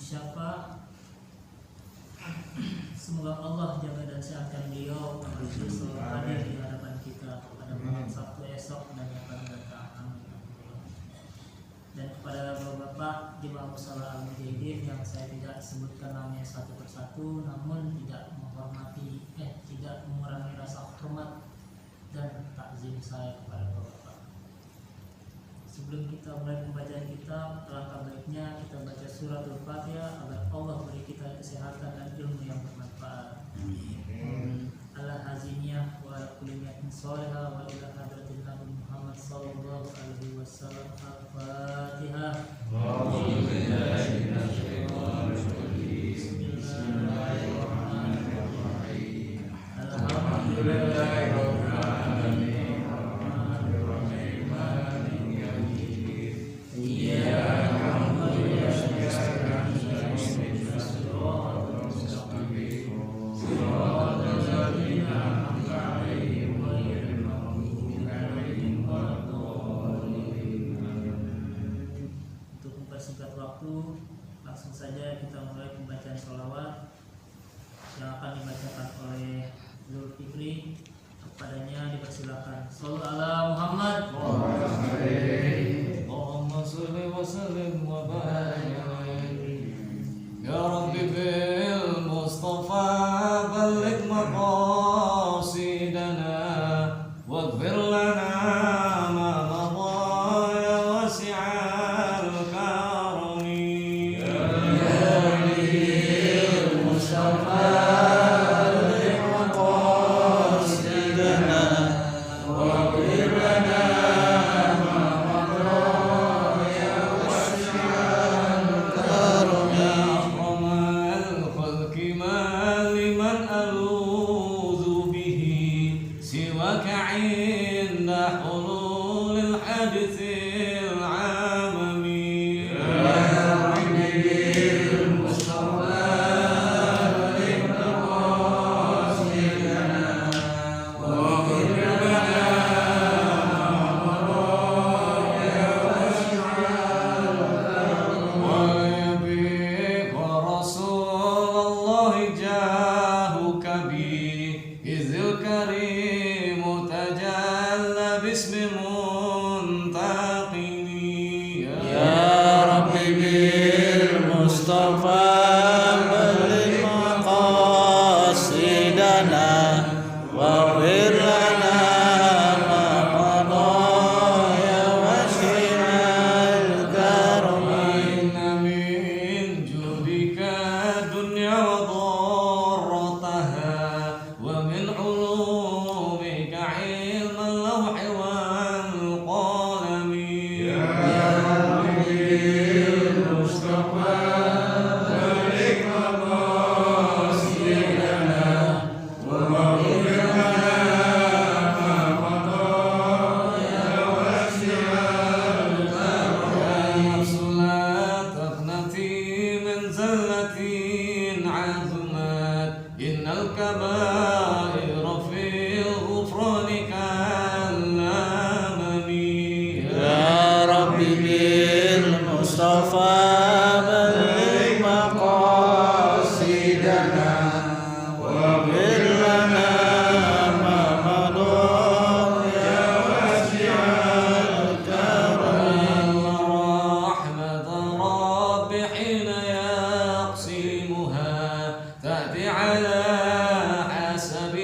Syafa. Semoga Allah jaga dan sehatkan beliau agar selalu hadir di hadapan kita pada malam Sabtu esok dan yang akan datang. Amin. Dan kepada bapak-bapak jemaah musala al-mujahidin yang saya tidak sebutkan namanya satu persatu, namun tidak mengurangi rasa hormat dan takzim saya kepada bapak-bapak. Sebelum kita mulai pembacaan kitab, alangkah baiknya kita baca suratul Fatihah agar Allah beri kita kesehatan dan ilmu yang bermanfaat. Ala haziniyah wa ala kulli niyatin shalihah wa ila hadratin Nabi Muhammad sallallahu alaihi wasallam. Al-Fatihah. Bismillahirrahmanirrahim. Alhamdulillahirabbil alamin. Langsung saja kita mulai pembacaan sholawat yang akan dibacakan oleh Zul Fikri. Kepadanya dipersilakan. Shallu ala Muhammad. Allahumma shalli wa sallim wa barik ya Rabbi bil Mustafa balligh maqasidana waghfir lana ma madha ya wasi'al karami ya Rabbi bil Mustafa balligh maqasidana waghfir lana على حسب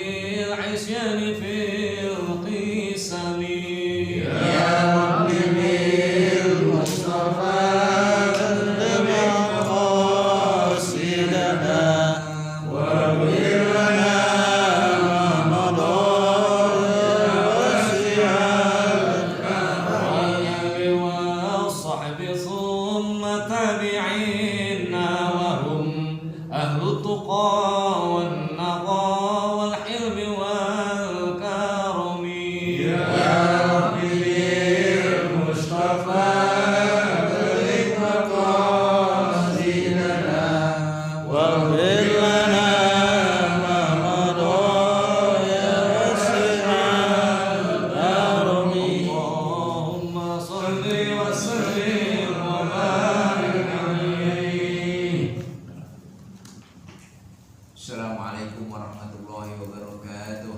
Assalamualaikum warahmatullahi wabarakatuh.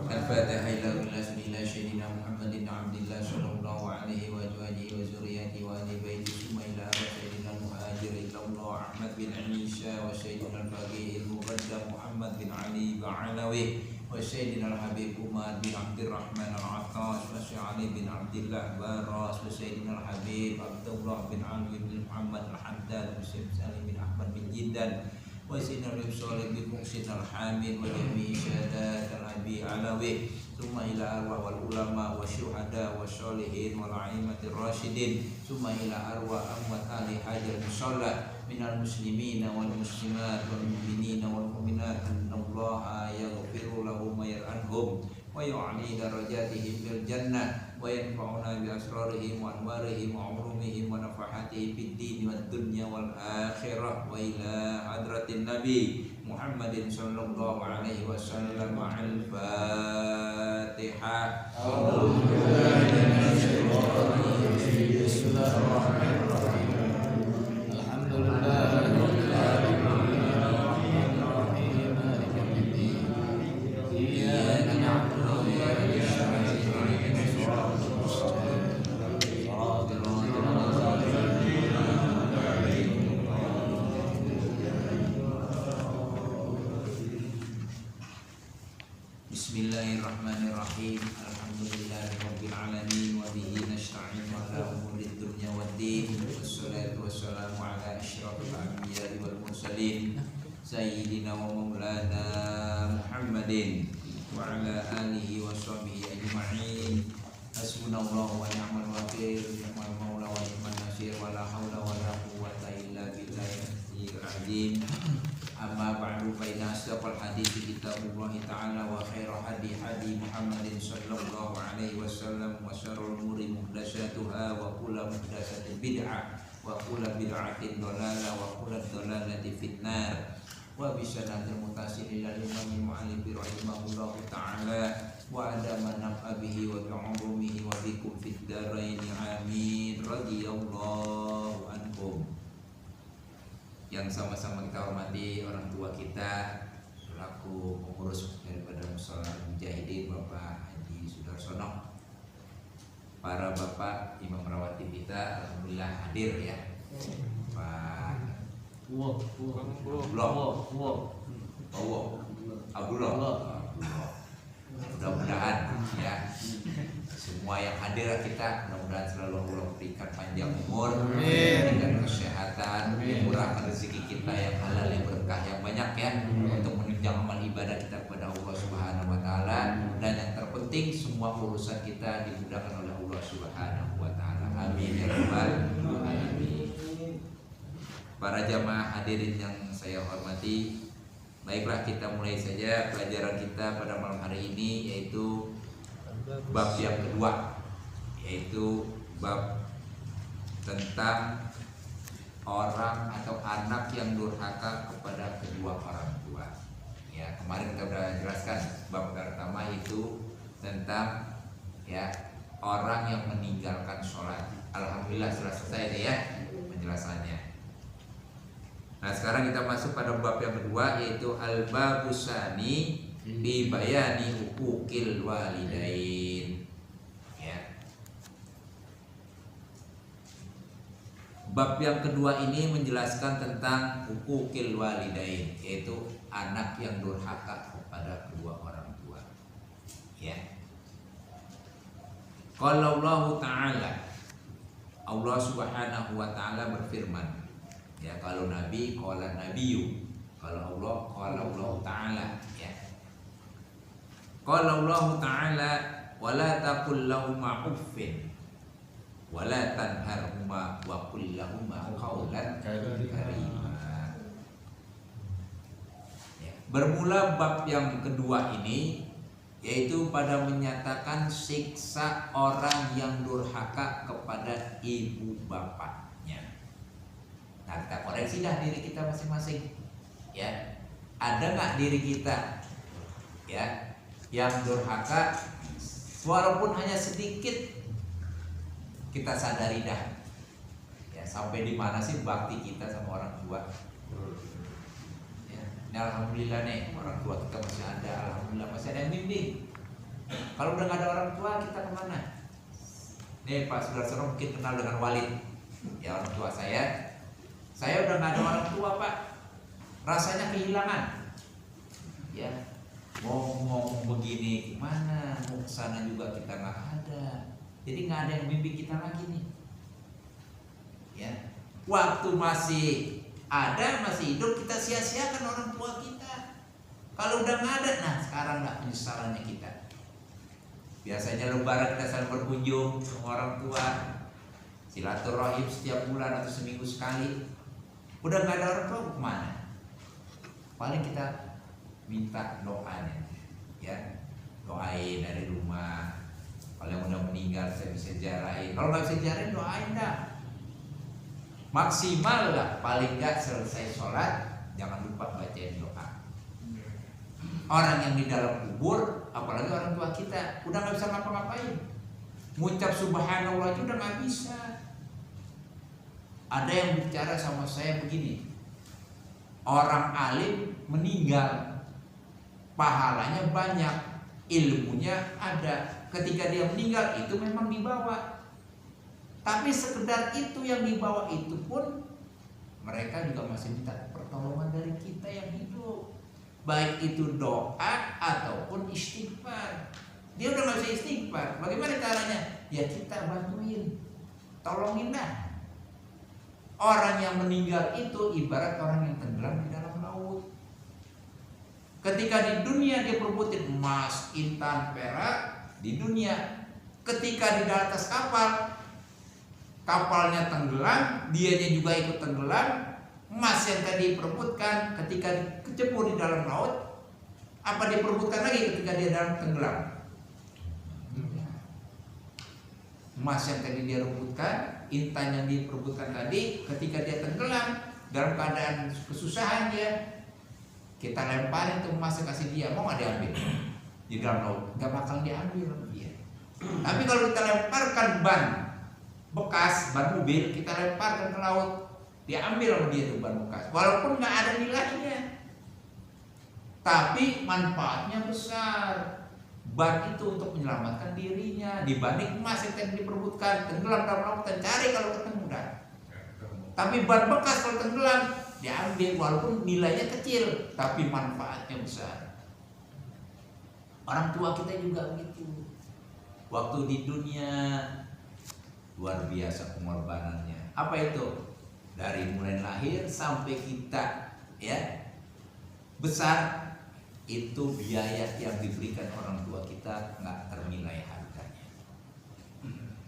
Al-Fatihah ila Bismillah Muhammadin abdillah sallallahu alaihi wa alihi wa zuriyati wa ali baiti summa ila sayyidina muhajir ila Allah Ahmad bin Isa wa sayyidina al-faqih al-muqaddam Muhammad bin Ali Ba'alawi wa sayyidina al-habib Umar bin Abdurrahman al-Attash wa Ali bin Abdullah Baras wa sayyidina al-habib Abdullah bin Ali bin Muhammad al-Haddad wa sayyidina bin Ahmad bin Jiddan wa sayyidina Nabi Salih bin Muhsin al-Hamid wa jami'i syahadat al-Abi Alawi summa ila arwah wal ulama wa syuhada wa sholihin wal a'immatir rasyidin summa ila arwah amwat ahli hajar musalla minal muslimina wal muslimat wal mu'minina wal mu'minat annallaha yaghfiru lahum wa yarhamhum wa yu'li darajatihim bil jannah wa yanfa'una bi asrarihim wa anwarihim wa ulumihim wa nafahatihim fid din wad dunya wal akhirah wa ila hadratin nabi Muhammadin sallallahu alaihi wasallam. Al-Fatihah. Bismillahirrahmanirrahim. Alhamdulillahirabbil alamin wa bihi nasta'in ala umurid dunya waddin. Wassalatu wassalamu ala asyrafil anbiya'i wal mursalin sayyidina wa maulana Muhammadin wa ala alihi wa sahbihi ajma'in. Hasbunallahu wa ni'mal wakil, ni'mal maula wa ni'man nasir, wa la haula wa la quwwata illa billahil azim. Amma ba'du fa inna asdaqal hadithi kitabullah ta'ala wa khairu hadi Muhammadin sallallahu alaihi wasallam wa syarrul umuri muhdatsatuha wa kullu muhdatsatin bid'ah wa kullu bid'atin dhalalah wa kullu dhalalatin finnar wa bisanatil mutasil ila imam mu'allif rahimahullah ta'ala wa adama naf'a bihi wa bi'ulumihi wa bikum fid darain amin radhiyallahu anhum. Yang sama-sama kita hormati orang tua kita selaku pengurus daripada Mushola Mujahidin Bapak Haji Sudarsono, para bapak imam rawatib kita alhamdulillah hadir ya, Pak Abdullah, mudah-mudahan ya semua yang hadir kita mudah-mudahan selalu Allah berikan panjang umur dan kesehatan, murahkan rezeki kita yang halal yang berkah yang banyak ya untuk menunjang amal ibadah kita kepada Allah Subhanahu wa taala, dan yang terpenting semua urusan kita dimudahkan oleh Allah Subhanahu wa taala. Amin ya rabbal alamin. Para jamaah hadirin yang saya hormati, baiklah kita mulai saja pelajaran kita pada malam hari ini, yaitu bab yang kedua, yaitu bab tentang orang atau anak yang durhaka kepada kedua orang tua. Ya, kemarin kita sudah jelaskan bab pertama itu tentang ya orang yang meninggalkan sholat. Alhamdulillah sudah selesai deh ya penjelasannya. Nah, sekarang kita masuk pada bab yang kedua, yaitu al-babusani bi bayani hukukil walidain. Ya. Bab yang kedua ini menjelaskan tentang hukukil walidain, yaitu anak yang durhaka kepada kedua orang tua. Ya. Qala Allah Ta'ala, Allah Subhanahu wa taala berfirman. Ya, kalau Nabi qala nabiyyu, kalau Allah qala Allah Ta'ala ya. Qala Allah Ta'ala wala taqul lahumma uffin wala tanharhuma wa qul lahumma qawlan karima. Ya. Bermula bab yang kedua ini yaitu pada menyatakan siksa orang yang durhaka kepada ibu bapaknya. Nah, kita koreksi dah diri kita masing-masing. Ya, ada nggak diri kita ya yang durhaka, walaupun hanya sedikit, kita sadari dah. Ya, sampai di mana sih bakti kita sama orang tua? Ya, alhamdulillah nih orang tua kita masih ada, alhamdulillah masih ada yang bimbing. Kalau udah nggak ada orang tua kita kemana? Nih Pak Sudarsono mungkin kenal dengan Walid, ya orang tua saya. Saya udah nggak ada orang tua Pak, rasanya kehilangan. Ya, mau ngomong begini gimana, mau kesana juga kita nggak ada. Jadi nggak ada yang bimbing kita lagi nih. Ya, waktu masih ada, masih hidup kita sia-siakan orang tua kita. Kalau udah nggak ada, nah sekarang nggak penyesalannya kita. Biasanya lebaran kita saling berkunjung ke orang tua, silaturahim setiap bulan atau seminggu sekali. Udah nggak ada orang tua kemana? Paling kita minta doanya, ya doain dari rumah. Kalau yang udah meninggal saya bisa ziarahin. Kalau nggak bisa ziarahin doain dah. Maksimal lah, paling nggak selesai sholat jangan lupa bacain doa. Orang yang di dalam kubur, apalagi orang tua kita, udah nggak bisa ngapa-ngapain. Ngucap subhanallah itu udah nggak bisa. Ada yang bicara sama saya begini, orang alim meninggal, pahalanya banyak, ilmunya ada. Ketika dia meninggal itu memang dibawa. Tapi sekedar itu yang dibawa itu pun mereka juga masih minta pertolongan dari kita yang hidup. Baik itu doa ataupun istighfar. Dia udah gak bisa istighfar. Bagaimana caranya? Ya kita bantuin, tolongin dah. Orang yang meninggal itu ibarat orang yang tenggelam di dalam laut. Ketika di dunia dia perbutin emas, intan, perak, di dunia. Ketika di atas kapal, kapalnya tenggelam, dianya juga ikut tenggelam. Emas yang tadi diperebutkan ketika kecebur di dalam laut, apa diperebutkan lagi ketika dia dalam tenggelam? Emas yang tadi dia rebutkan, intan yang diperebutkan tadi, ketika dia tenggelam dalam keadaan kesusahan dia, kita lemparin tuh emasnya kasih dia, mau nggak diambil di dalam laut? Nggak bakal diambil dia. Tapi kalau kita lemparkan ban bekas, ban mobil, kita lemparkan ke laut, diambil sama dia tuh ban bekas, walaupun nggak ada nilainya, tapi manfaatnya besar. Ban itu untuk menyelamatkan dirinya dibanding emas yang tadi diperebutkan tenggelam dalam lautan, cari kalau ketemu dah. Tapi ban bekas kalau tenggelam diambil, walaupun nilainya kecil tapi manfaatnya besar. Orang tua kita juga begitu. Waktu di dunia luar biasa pengorbanannya. Apa itu? Dari mulai lahir sampai kita ya besar, itu biaya yang diberikan orang tua kita nggak ternilai harganya.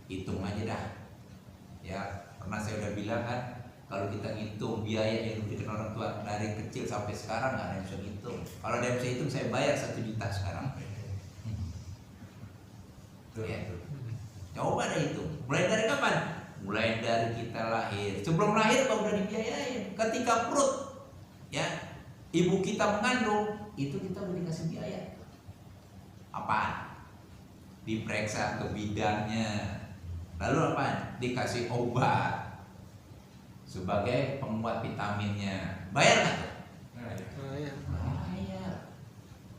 Hitung aja dah. Ya, pernah saya udah bilang kan, kalau kita ngitung biaya yang diberikan orang tua dari kecil sampai sekarang nggak ada yang bisa ngitung. Kalau ada yang bisa hitung, saya bayar 1 juta sekarang. Ya. Coba deh hitung. Mulai dari kapan? Mulai dari kita lahir. Sebelum lahir kau udah dibiayain. Ketika perut, ya, ibu kita mengandung, itu kita udah dikasih biaya. Apaan? Diperiksa ke bidangnya. Lalu apaan? Dikasih obat sebagai penguat vitaminnya. Bayar nggak tuh? Bayar.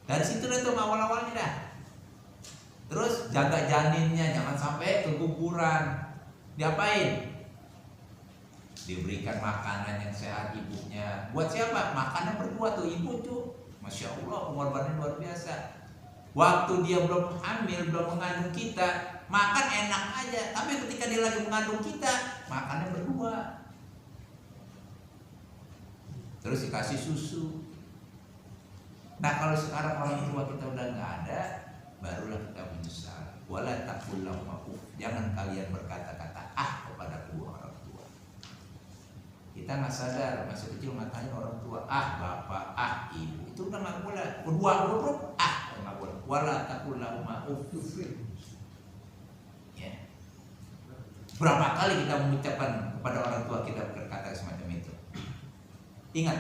Dari situ udah tuh awal-awalnya dah. Terus jaga janinnya, jangan sampai keguguran. Diapain? Diberikan makanan yang sehat ibunya. Buat siapa? Makanan berdua tuh ibu tuh. Masya Allah, pengorbanan luar biasa. Waktu dia belum hamil, belum mengandung kita, makan enak aja. Tapi ketika dia lagi mengandung kita, makannya berdua. Terus dikasih susu. Nah kalau sekarang orang tua kita udah nggak ada, barulah kita menyesal. Wala taqul lahum uff. Jangan kalian berkata-kata kepada kedua orang tua. Kita nggak sadar masih kecil ngatain orang tua bapak, ibu, itu udah nggak boleh. Kedua huruf nggak boleh. Wala taqul lahum uff. Ya. Berapa kali kita mengucapkan kepada orang tua kita berkata semacam itu? Ingat?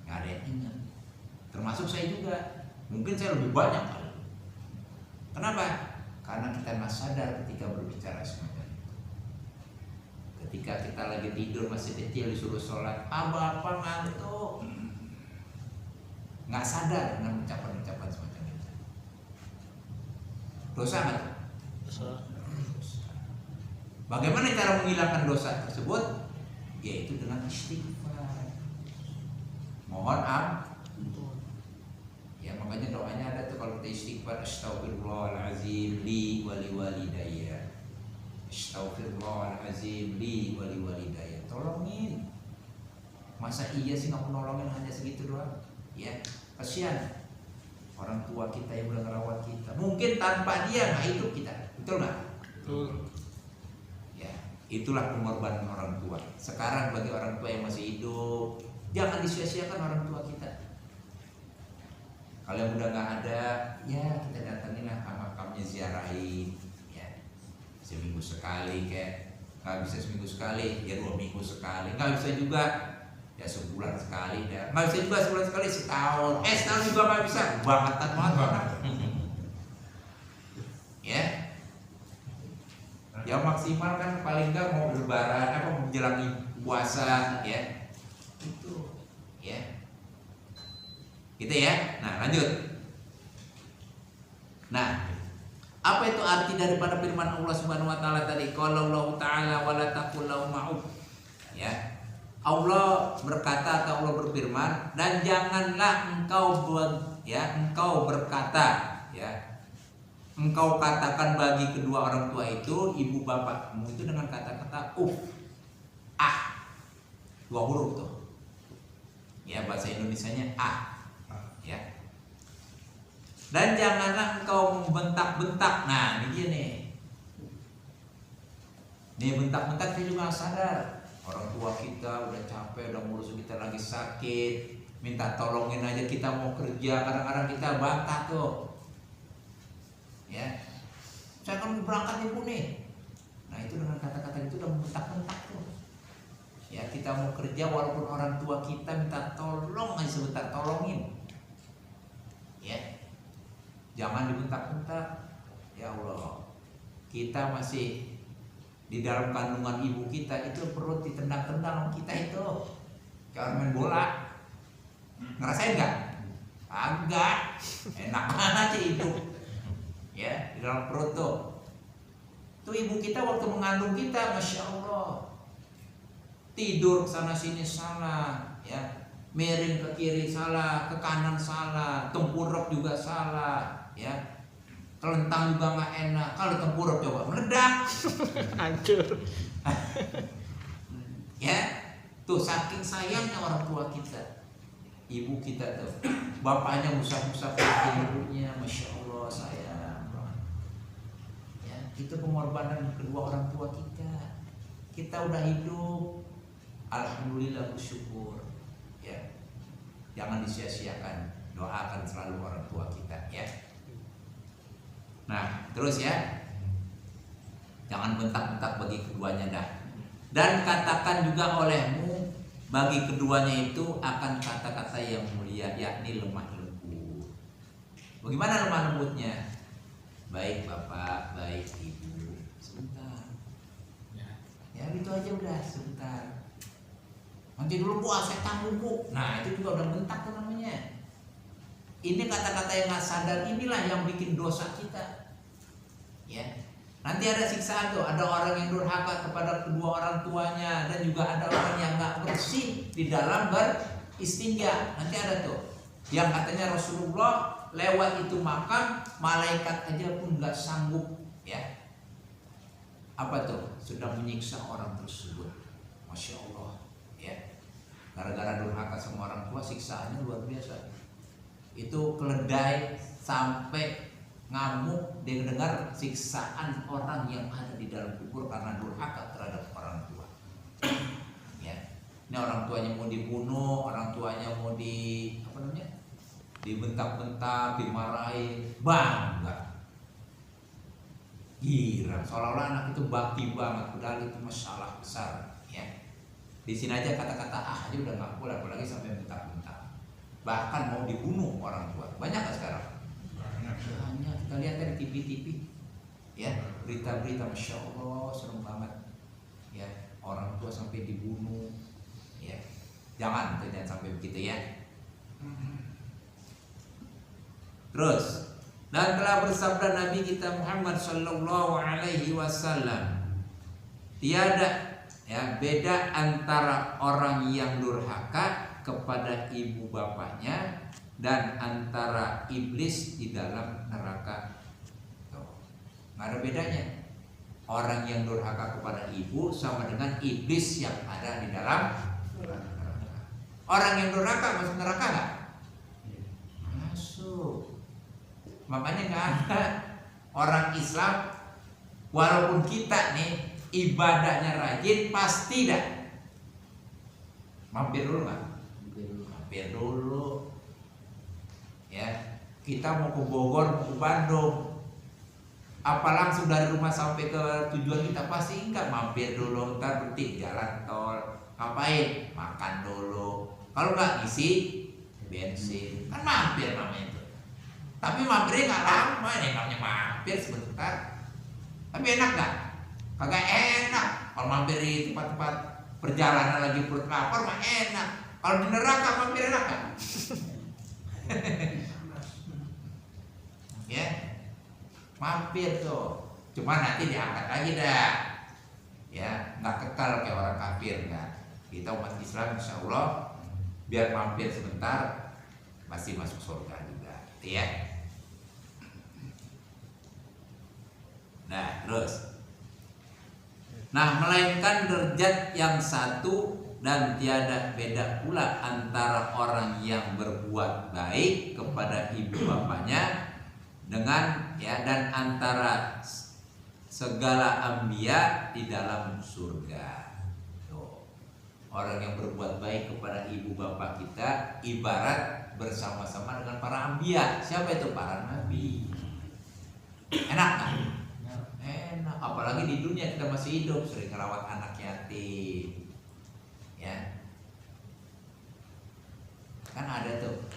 Nggak ada yang ingat. Termasuk saya juga. Mungkin saya lebih banyak kali. Kenapa? Karena kita nggak sadar ketika berbicara semacam itu. Ketika kita lagi tidur masih kecil disuruh sholat, bapak ngantuk. nggak sadar dengan ucapan-ucapan semacam itu. Dosa nggak tuh? Dosa. Bagaimana cara menghilangkan dosa tersebut? Yaitu dengan istighfar. Mohon ampun. Ya makanya doanya ada tuh kalau kita istighfar, astaghfirullahalazim li wali walidayya. Astaghfirullahalazim li wali walidayya. Tolongin. Masa iya sih nggak menolongin hanya segitu doang? Ya, kasihan orang tua kita yang udah ngerawat kita. Mungkin tanpa dia nggak hidup kita, betul nggak? Betul. Ya, itulah pengorbanan orang tua. Sekarang bagi orang tua yang masih hidup, jangan disia-siakan orang tua kita. Kalau yang udah nggak ada, ya kita datangin lah makamnya, ziarahin. Ya, seminggu sekali kayak, nggak bisa seminggu sekali, ya 2 minggu sekali. Nggak bisa juga, ya sebulan sekali. Ya. Nggak bisa juga sebulan sekali, setahun. Setahun juga nggak bisa, bangetan banget. Ya, yang maksimal kan paling nggak mau lebaran apa menjelang puasa, ya itu, ya gitu ya. Nah lanjut. Nah, apa itu arti daripada firman Allah Subhanahu Wa Taala tadi? Qala Allah Taala wala taqul lahum ma'uf. Ya, Allah berkata atau Allah berfirman, dan janganlah engkau berkata, ya, engkau katakan bagi kedua orang tua itu, ibu bapakmu itu dengan kata-kata ah, 2 huruf tuh, ya bahasa Indonesianya ya. Dan janganlah engkau membentak-bentak. Nah ini dia nih, bentak-bentak kita juga sadar. Orang tua kita udah capek, udah ngurus kita lagi sakit, minta tolongin aja kita mau kerja, kadang-kadang kita bantah tuh. Ya, saya kan berangkat ibu nih. Nah itu dengan kata-kata itu udah membentak-bentak tuh. Ya kita mau kerja walaupun orang tua kita minta tolong aja sebentar, tolongin. Ya, jangan dibentak-bentak. Ya Allah, kita masih di dalam kandungan ibu kita itu perut ditendang-tendang sama kita itu, kayak orang main bola. Ngerasain nggak? Agak enak aja hidup. Ya, di dalam perut tuh ibu kita waktu mengandung kita, masya Allah, tidur sana sini salah, ya, miring ke kiri salah, ke kanan salah, tempuruk juga salah, ya, telentang juga nggak enak. Kalau tempuruk coba meledak, Hancur. ya, tuh saking sayangnya orang tua kita, ibu kita tuh, bapaknya musah-musah pakai ibunya, masya Allah sayang banget. Ya, itu pengorbanan kedua orang tua kita. Kita udah hidup, alhamdulillah bersyukur. Ya, jangan disia-siakan, doakan selalu orang tua kita, ya. Nah, terus ya, jangan bentak-bentak bagi keduanya dah. Dan katakan juga olehmu bagi keduanya itu akan kata-kata yang mulia, yakni lemah lembut. Bagaimana lemah lembutnya? Baik bapak, baik ibu, sebentar. Ya gitu aja udah, sebentar. Nanti dulu bu, saya tanggung bu. Nah itu juga udah bentak tuh namanya. Ini kata-kata yang nggak sadar, inilah yang bikin dosa kita. Ya, nanti ada siksaan tuh. Ada orang yang durhaka kepada kedua orang tuanya, dan juga ada orang yang nggak bersih di dalam beristinja. Nanti ada tuh, yang katanya Rasulullah lewat itu makam, malaikat aja pun nggak sanggup. Ya, apa tuh? Sudah menyiksa orang tersebut. Masya Allah. Ya, gara-gara durhaka sama orang tua, siksaannya luar biasa. Itu keledai sampai ngamuk dia dengar siksaan orang yang ada di dalam kubur karena durhaka terhadap orang tua. Ya, ini orang tuanya mau dibunuh, orang tuanya mau dibentak-bentak, dimarahin, bangga, girang, seolah-olah anak itu bakti banget, padahal itu masalah besar. Ya, di sini aja kata-kata aja udah nggak boleh, apalagi sampai bentak-bentak, bahkan mau dibunuh orang tua. Banyak nggak sekarang? Banyak. Kita lihat dari TV-TV, ya, berita-berita, masya Allah, serem banget. Ya, orang tua sampai dibunuh. Ya, jangan sampai begitu ya. Terus, dan telah bersabda Nabi kita Muhammad sallallahu alaihi wasallam, tiada beda antara orang yang durhaka kepada ibu bapaknya dan antara iblis di dalam neraka. Nggak ada bedanya. Orang yang durhaka kepada ibu sama dengan iblis yang ada di dalam neraka. Orang yang durhaka masuk neraka nggak? Masuk. Makanya nggak ada orang Islam walaupun kita nih ibadahnya rajin pasti dah mampir dulu nggak? Mampir dulu. Ya, kita mau ke Bogor, mau ke Bandung, apa langsung dari rumah sampai ke tujuan kita? Pasti enggak, mampir dulu, ntar berhenti jalan tol. Ngapain? Makan dulu. Kalau nggak ngisi bensin, kan mampir namanya itu. Tapi mampirnya nggak lama, nih namanya mampir sebentar. Tapi enak nggak? Kagak enak. Kalau mampir di tempat-tempat perjalanan lagi perut lapar mah enak. Kalau di neraka mampir enak nggak? Ya, mampir tuh. Cuma nanti diangkat lagi dah. Ya, nggak kekal kayak orang kafir kan. Kita umat Islam insya Allah biar mampir sebentar masih masuk surga juga. Ya. Nah, terus. Nah, melainkan derajat yang satu dan tiada beda pula antara orang yang berbuat baik kepada ibu bapaknya dengan dan antara segala anbiya di dalam surga. Tuh. Orang yang berbuat baik kepada ibu bapak kita ibarat bersama-sama dengan para anbiya. Siapa itu? Para nabi. Enak kan? Enak. Apalagi di dunia kita masih hidup, sering merawat anak yatim. Ya. Kan ada tuh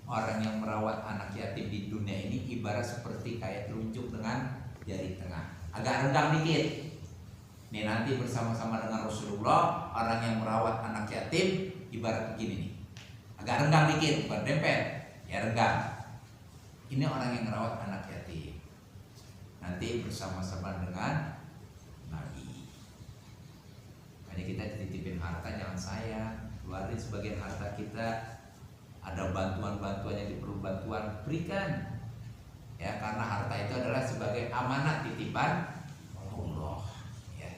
orang yang merawat anak yatim di dunia ini ibarat seperti kayak telunjuk dengan jari tengah. Agak renggang dikit. Nih nanti bersama-sama dengan Rasulullah, orang yang merawat anak yatim ibarat begini nih. Agak renggang dikit, bukan dempet. Ya renggang. Ini orang yang merawat anak yatim. Nanti bersama-sama dengan Nabi. Makanya kita dititipin harta jangan sayang, keluarin sebagian harta kita. Ada bantuan-bantuan yang diperlu bantuan, berikan. Ya, karena harta itu adalah sebagai amanat titipan Allah. Ya.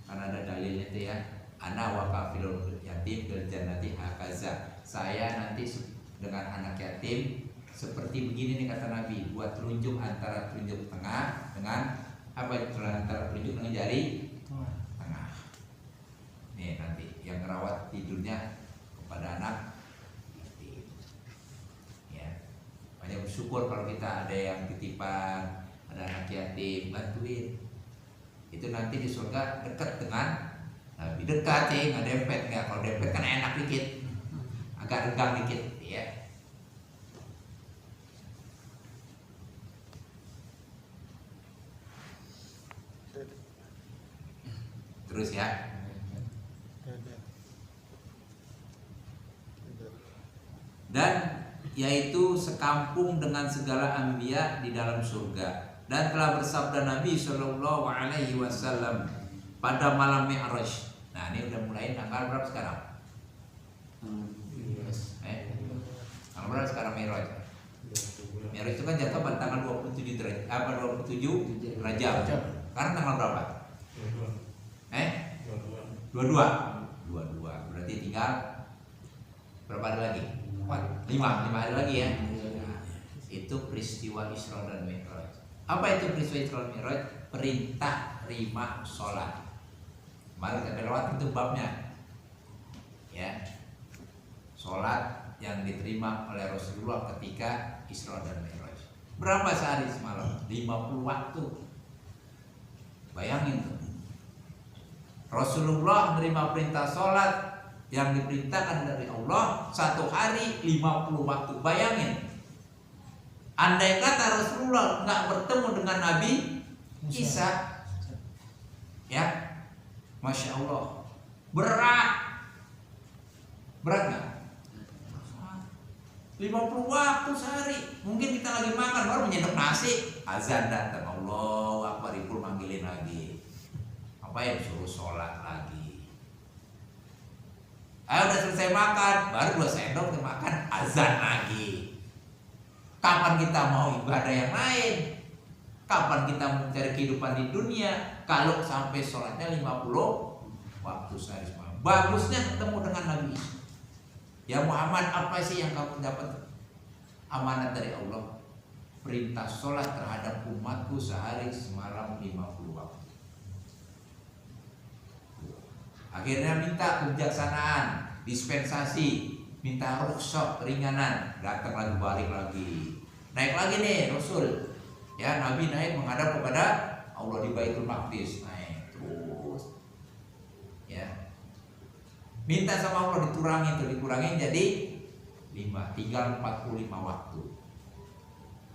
Karena ada dalilnya itu ya. Ana wa kafilul yatim fil jannati hakaza. Saya nanti dengan anak yatim seperti begini nih kata Nabi, buat telunjuk antara telunjuk tengah dengan antara telunjuk dengan jari tengah. Nih nanti yang merawat tidurnya kepada anak yatim. Ya, banyak bersyukur kalau kita ada yang titipan, ada anak yatim, bantuin. Itu nanti di surga dekat dengan Nabi, dekat ya, nggak dempet nggak. Kalau dempet kan enak dikit, agak renggang dikit, ya. Terus ya. Dan yaitu sekampung dengan segala anbiya di dalam surga. Dan telah bersabda Nabi Shallallahu Alaihi Wasallam pada malam Mi'raj. Nah ini udah mulai tanggal berapa sekarang? Tanggal berapa sekarang Mi'raj? Mi'raj itu kan jatuh pada tanggal 27 derajat, 27 Rajab. Sekarang tanggal berapa? 22. Berarti tinggal berapa hari lagi? 5 hari lagi ya. Nah, itu peristiwa Isra dan Mi'raj. Apa itu peristiwa Isra dan Mi'raj? Perintah terima sholat. Kemarin kita lewat itu babnya. Ya. Sholat yang diterima oleh Rasulullah ketika Isra dan Mi'raj. Berapa sehari semalam? 50 waktu. Bayangin tuh. Rasulullah menerima perintah sholat yang diperintahkan dari Allah satu hari 50 waktu. Bayangin, andai kata Rasulullah nggak bertemu dengan Nabi Isa, ya, Masya Allah, berat nggak? 50 waktu sehari. Mungkin kita lagi makan baru menyendok nasi, azan datang, Allahu Akbar, ibu manggilin lagi. Apa yang suruh sholat lagi. Ayo udah selesai makan, baru 2 sendok makan, azan lagi. Kapan kita mau ibadah yang lain? Kapan kita mencari kehidupan di dunia? Kalau sampai sholatnya 50 waktu sehari semalam. Bagusnya ketemu dengan Nabi Isa. Ya Muhammad, apa sih yang kamu dapat amanat dari Allah? Perintah sholat terhadap umatku sehari semalam 50 waktu. Akhirnya minta kebijaksanaan, dispensasi, minta rukhsah, keringanan. Datang lagi, balik lagi. Naik lagi nih Rasul. Ya, Nabi naik menghadap kepada Allah di Baitul Maqdis. Naik terus. Ya. Minta sama Allah dikurangin jadi 5, tinggal 45 waktu.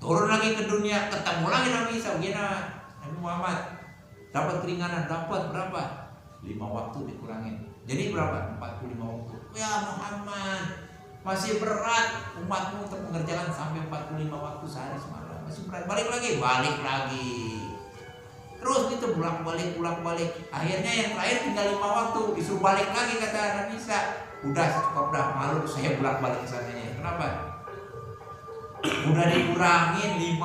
Turun lagi ke dunia, ketemu lagi Nabi Isa, Nabi Muhammad. Dapat keringanan, dapat berapa? 5 waktu dikurangin. Jadi berapa? 45 waktu. Ya Muhammad, masih berat umatmu untuk mengerjakan sampai 45 waktu sehari semalam. Masih berat. Balik lagi. Terus gitu bolak-balik. Akhirnya yang terakhir tinggal 5 waktu, disuruh balik lagi kata Nabi Isa. Udah cukup dah, malu saya bolak-balik ke sananya. Kenapa? Udah dikurangin 5,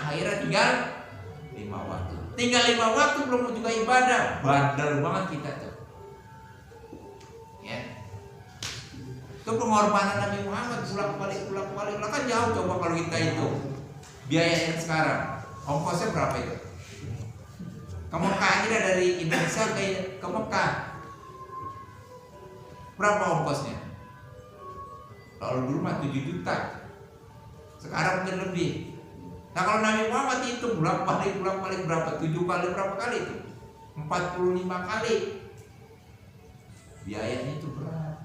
akhirnya tinggal 5 waktu. Tinggal 5 waktu belum juga ibadah. Bandel banget kita tuh. Ya. Itu pengorbanan Nabi Muhammad bolak-balik. Lah kan jauh coba kalau kita itu. Biayanya sekarang. Ongkosnya berapa itu? Ke Mekah aja dari Indonesia ke Mekah. Berapa ongkosnya? Kalau dulu mah 7 juta. Sekarang mungkin lebih. Nah kalau Nabi Muhammad itu bolak-balik berapa? 7 kali berapa kali itu? 45 kali. Biayanya itu berat.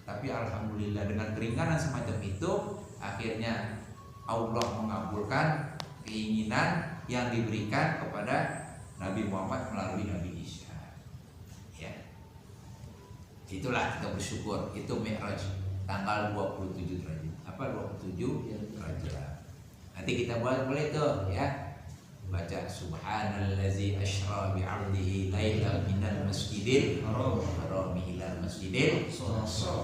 Tapi alhamdulillah dengan keringanan semacam itu, akhirnya Allah mengabulkan keinginan yang diberikan kepada Nabi Muhammad melalui Nabi Isa. Ya. Itulah kita bersyukur. Itu Mi'raj tanggal 27 Rajab. Apa 27 Rajab. Nanti kita boleh tuh ya. Baca subhanallazi asra bi 'abdihi lailan minal masjidil haram ila masjidil aqsa.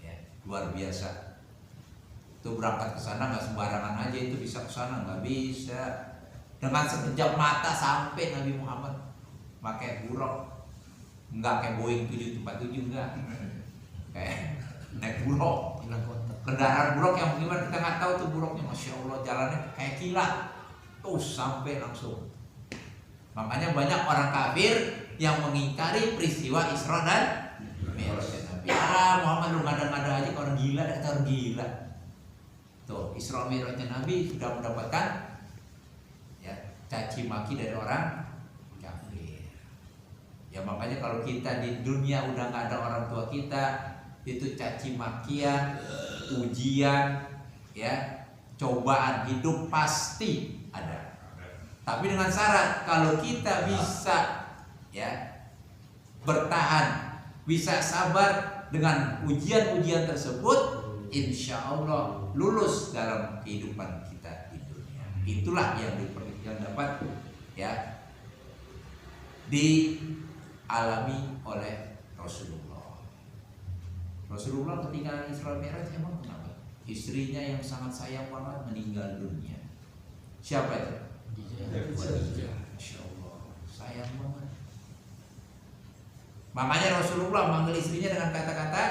Ya, luar biasa. Itu berangkat ke sana enggak sembarangan aja, itu bisa ke sana enggak bisa. Dengan sekejap mata sampai Nabi Muhammad pakai buruk, enggak kayak Boeing 747 enggak, kayak naik buruk, kendaraan buruk yang gimana kita nggak tahu tuh buruknya, masya Allah jalannya kayak kilat, tuh sampai langsung. Makanya banyak orang kafir yang mengingkari peristiwa Isra dan Mi'raj Nabi. Muhammad lu ngada-ngada aja, orang gila, kata orang gila. Tuh Isra Mi'raj Nabi sudah mendapatkan caci maki dari orang kafir. Ya makanya kalau kita di dunia udah nggak ada orang tua kita, itu caci makian, ujian, ya cobaan hidup pasti ada. Tapi dengan syarat kalau kita bisa ya bertahan, bisa sabar dengan ujian-ujian tersebut, insya Allah lulus dalam kehidupan kita di dunia. Itulah yang dapat ya dialami oleh Rasulullah. Rasulullah ketika Isra Mi'raj emang kenapa? Istrinya yang sangat sayang banget meninggal dunia. Siapa itu? Khadijah. Masya Allah, sayang banget. Makanya Rasulullah manggil istrinya dengan kata-kata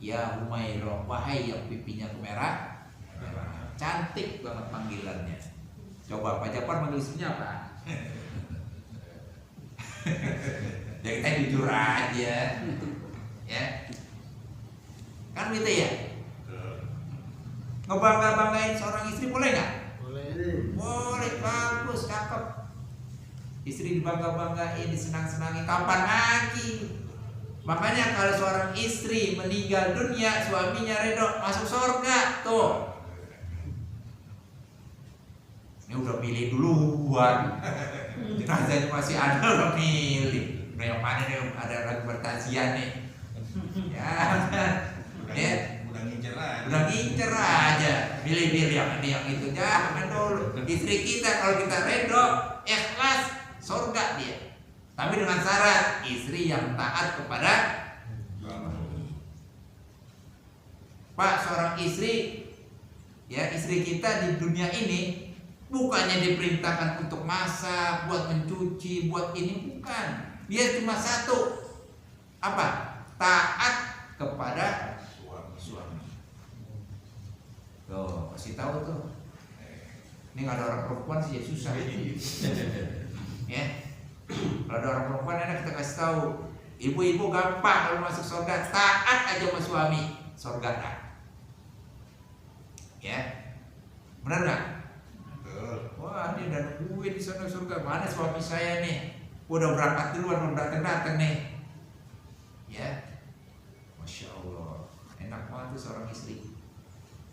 ya Humairah, wahai yang pipinya kemerah. Cantik banget panggilannya. Coba Pak Jafar manggil istrinya apa? Ya kita jujur aja, ya. Kan gitu ya. Ngebangga-banggain seorang istri boleh nggak? Boleh, bagus, cakep. Istri dibangga-banggain, disenang-senangi, kapan lagi? Makanya kalau seorang istri meninggal dunia, suaminya ridho masuk surga, tuh. Ini udah milih duluan. Jenazahnya masih ada udah milih. Yang mana nih ada lagi bertaziah nih. Ya, Udah ngincer aja. Pilih-pilih yang ini yang itu. Jangan dulu. Istri kita kalau kita redho, ikhlas, surga dia. Tapi dengan syarat istri yang taat kepada Pak, seorang istri, ya istri kita di dunia ini bukannya diperintahkan untuk masak, buat mencuci, buat ini, bukan. Dia cuma satu, apa? Taat kepada suami. Tuh, kasih tahu tuh. Ini nggak ada orang perempuan sih ya susah. Ya, kalau ada orang perempuan enak kita kasih tahu. Ibu-ibu gampang kalau masuk surga, taat aja sama suami, surga dah. Ya, benar nggak? Wah, ini udah nungguin di sana surga. Mana suami saya nih? Udah berangkat duluan, udah datang nih. Ya, masya Allah, enak banget tuh seorang istri.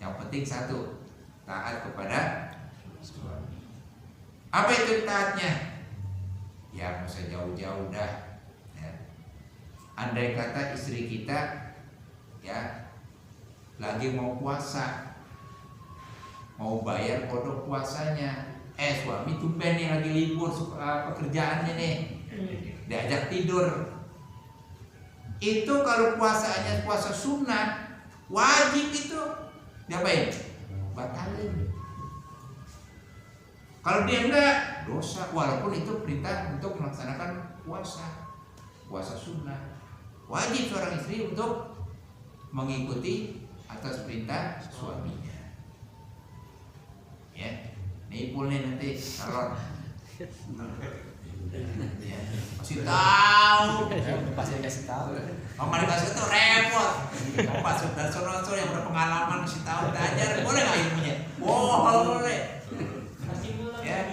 Yang penting satu, taat kepada suami. Apa itu taatnya? Ya, nggak usah jauh-jauh dah. Ya. Andai kata istri kita, ya, lagi mau puasa, mau bayar kodok puasanya, suami tumben nih lagi libur pekerjaannya nih, diajak tidur. Itu kalau puasanya puasa sunnah, wajib itu diapain? Batalin. Kalau dia enggak, dosa. Walaupun itu perintah untuk melaksanakan puasa sunnah. Wajib seorang istri untuk mengikuti atas perintah suaminya. Ya, nipul nih nanti calon. Ya, kasih tahu. Pasti kasih tahu. Kalau nggak dikasih tahu repot. Pas saudara-saudara yang berpengalaman kasih tahu, ajar, boleh nggak ilmunya? Boleh. Ya.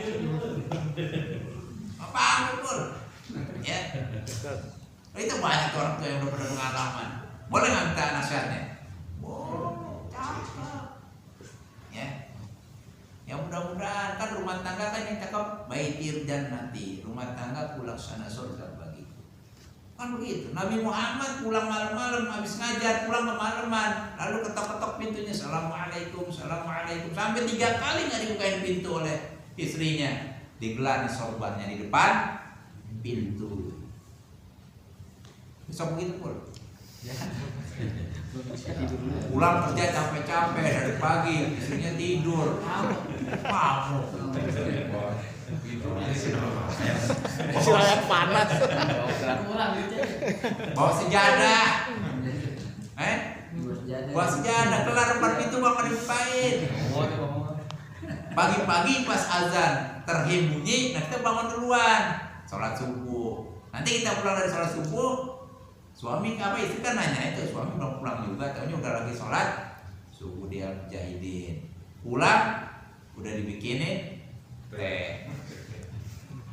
Apa pun? Ya. Itu banyak orang tua yang udah berpengalaman. Boleh nggak minta nasihatnya? Boleh. Cakep. Ya. Ya mudah-mudahan kan rumah tangga kan yang cakep baitir jannati, rumah tangga pulang sana surga bagiku. Kan begitu. Nabi Muhammad pulang malam-malam habis ngajar, pulang kemalaman, lalu ketok-ketok pintunya, assalamualaikum, assalamualaikum, sampai 3 kali nggak dibukain pintu oleh istrinya. Digelar sorbannya di depan pintu. Besok begitu pun. Pulang kerja capek-capek dari pagi, istrinya tidur. Silakan panas. Bawa sejadah. Bawa sejadah, kelar depan pintu bakal dibukain. Pagi-pagi pas azan terhim bunyi, nah kita bangun duluan, sholat subuh. Nanti kita pulang dari sholat subuh, suami apa istri kan nanya itu, suami belum pulang juga, tahunya udah lagi sholat subuh dia mujahidin. Pulang udah dibikinin teh.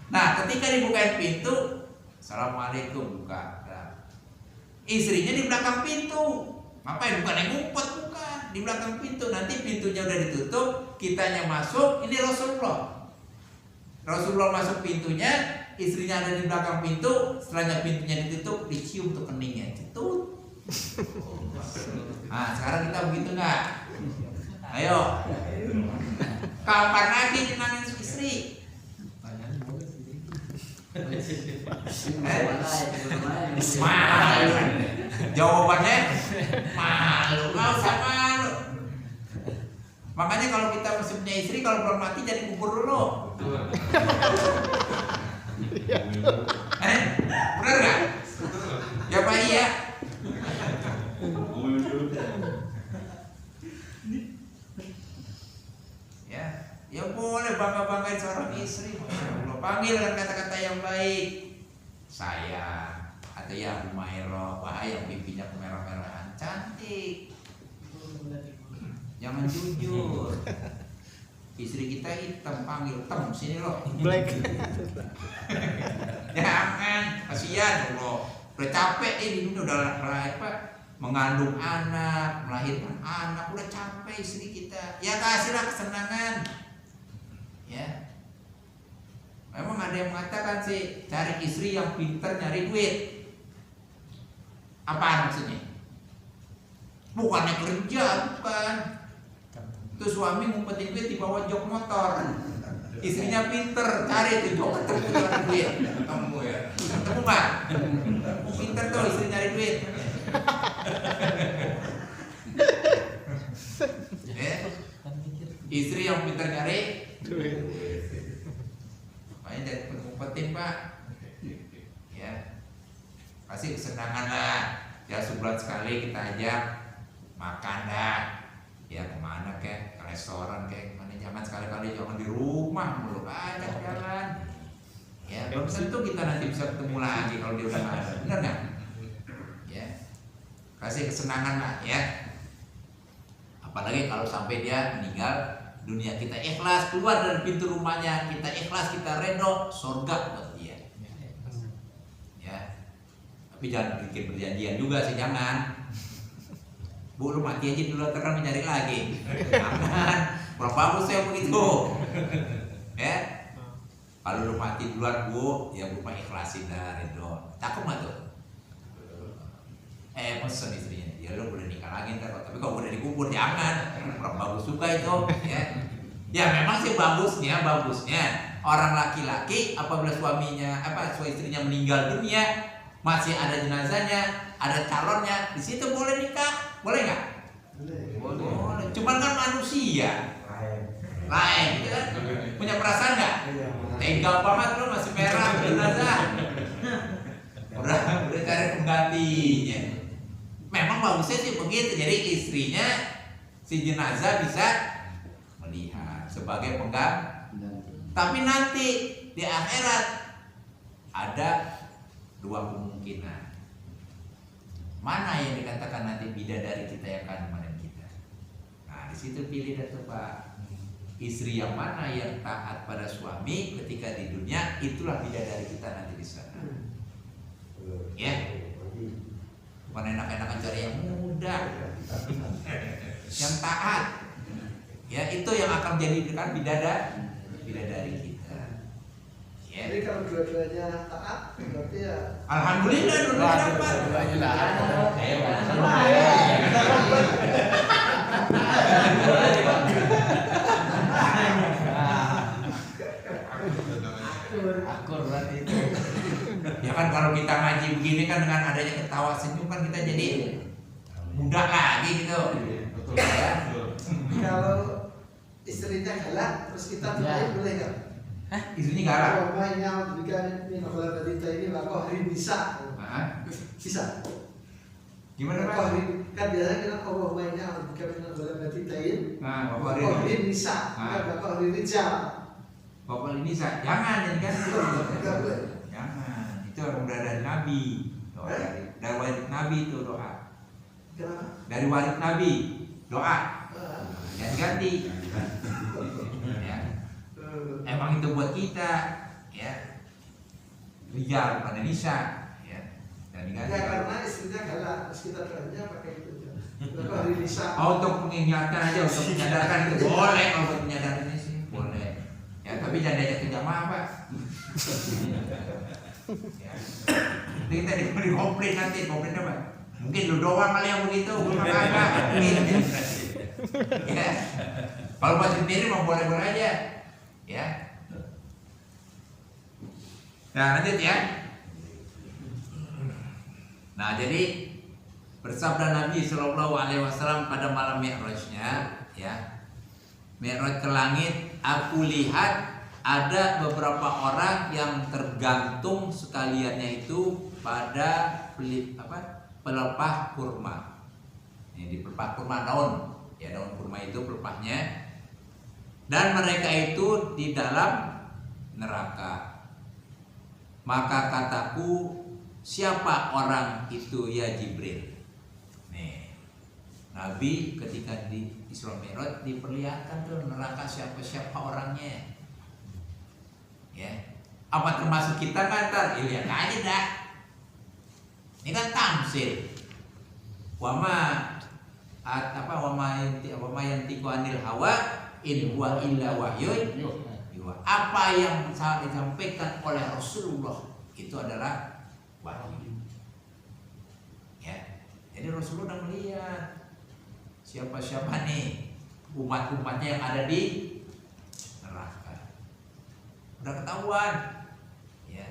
Nah ketika dibukain pintu, assalamualaikum, buka. Nah, istrinya di belakang pintu, ngapain? Bukan yang ngumpet, bukan, di belakang pintu. Nanti pintunya udah ditutup, kitanya masuk. Ini Rasulullah masuk pintunya, istrinya ada di belakang pintu. Setelahnya pintunya ditutup, dicium tuh keningnya, cetut. Nah sekarang kita begitu nggak? Ayo, kapan lagi nyenangin istri? Malu. Jawabannya malu, nggak usah malu. Makanya kalau kita masih punya istri, kalau belum mati jadi kubur dulu. Bener nggak? Ya Pak, iya. Ya boleh bangga-banggain seorang istri. Allah panggil dengan kata-kata yang baik. Sayang, atau ya Humairah, wah yang pipinya kemerah-merahan, cantik. Jangan jujur. Istri kita hitam, panggil tem, sini loh. Black. Jangan, kasihan loh. Udah capek ini udah mengandung anak, melahirkan anak, udah capek istri kita. Ya kasihlah kesenangan. Ya, memang ada yang mengatakan sih cari istri yang pintar nyari duit. Apaan maksudnya? Bukannya kerja, bukan. Itu suami ngumpetin duit di bawah jok motor. Istrinya pinter, cari tuh jok motor cari duit. Ketemu ya? Ketemu nggak? Pinter tuh istri nyari duit. Istri yang pinter nyari duit. Makanya jangan ngumpetin Pak. Ya, kasih kesenangan lah. Ya sebulan sekali kita ajak makan dah. Ya kemana kek, ke restoran kek, kemana, jangan sekali-kali, jangan di rumah mulu, ajak jalan. Ya belum tentu kita nanti bisa ketemu lagi kalau dia udah nggak ada, bener nggak? Ya, kasih kesenangan lah ya. Apalagi kalau sampai dia meninggal dunia, kita ikhlas keluar dari pintu rumahnya, kita ikhlas, kita redho, surga buat dia. Ya, tapi jangan bikin perjanjian juga sih, jangan. Bu, lu mati aja dulu, terus mencari lagi. Jangan, kurang bagus ya begitu. Ya, kalau lu mati duluan Bu, ya Bu mah ikhlasin dah, redho. Cakep nggak tuh? Pesen istrinya, ya lu boleh nikah lagi ntar, tapi kalau udah dikubur jangan, kurang bagus juga itu. Ya memang sih bagusnya orang laki-laki apabila suami istrinya meninggal dunia, masih ada jenazahnya, ada calonnya, di situ boleh nikah. Boleh nggak? Boleh. Cuman kan manusia lain, gitu kan? Punya perasaan nggak? Tega banget lu, masih merah jenazah. Udah cari penggantinya. Memang bagusnya sih begitu. Jadi istrinya si jenazah bisa melihat sebagai pengganti. Tapi nanti di akhirat ada dua kemungkinan. Mana yang dikatakan nanti bidadari kita yang akan menemani kita? Nah, di situ pilih dah tuh Pak. Istri yang mana yang taat pada suami ketika di dunia, itulah bidadari kita nanti di sana. Ya. Bukan enak-enakan cari yang muda, yang taat. Ya, itu yang akan menjadikan bidadari kita. Ya. Jadi kalau dua-duanya taat, berarti ya Alhamdulillah dua-duanya dapat. Dua-duanya dapat. Akur berarti itu. Ya kan kalau kita ngaji begini kan dengan adanya ketawa senyum kan kita jadi mudah lagi gitu. Ya. kalau istrinya galak, terus kita doain boleh nggak? Istrinya galak. Kalau mainnya diberikan ini novel berita ini, laku hari bisa, bisa. Gimana Laku Pak? hari kan biasanya kita kalau mainnya diberikan novel berita ini, Nah, laku Bapak hari ini, bisa, kan laku hari rijal. Bapak ini jangan ini kan. Nggak boleh. Jangan. Itu orang dari Nabi. Doa dari warid Nabi itu doa. Kenapa? Dari warid Nabi doa. Jangan ganti. Ya. Emang itu buat kita, ya. Rijal pada nisa, ya. Dan Ya ganti. karena istrinya galak, terus kita doanya pakai itu aja. Laku hari bisa. Oh, untuk mengingatkan aja, untuk menyadarkan itu boleh. Kalau buat menyadarkan ini sih boleh. Ya, tapi jangan diajak ke jamaah Pak. Ya. Nanti kita dikomplain nanti, komplain apa? Mungkin lu doang kali yang begitu, gue mah kagak. Ya. Kalau buat sendiri mau boleh-boleh aja. Ya. Nah, lanjut ya. Nah, jadi bersabda Nabi Shallallahu Alaihi Wasallam pada malam Mi'rajnya, ya, Mi'raj ke langit, aku lihat ada beberapa orang yang tergantung sekaliannya itu pada pelepah kurma. Ini di pelepah kurma daun, ya daun kurma itu pelepahnya. Dan mereka itu di dalam neraka. Maka kataku, siapa orang itu ya Jibril? Nih, Nabi ketika di Isra Mi'raj diperlihatkan tuh neraka siapa orangnya. Ya, apa termasuk kita kan? Lihat aja dah. Ini kan tamsil. Wama yantiqu anil hawa in huwa illa wahyun yuha. Apa yang disampaikan oleh Rasulullah itu adalah wahyu. Ya. Jadi Rasulullah melihat siapa nih umat-umatnya yang ada di neraka. Udah ketahuan. Ya.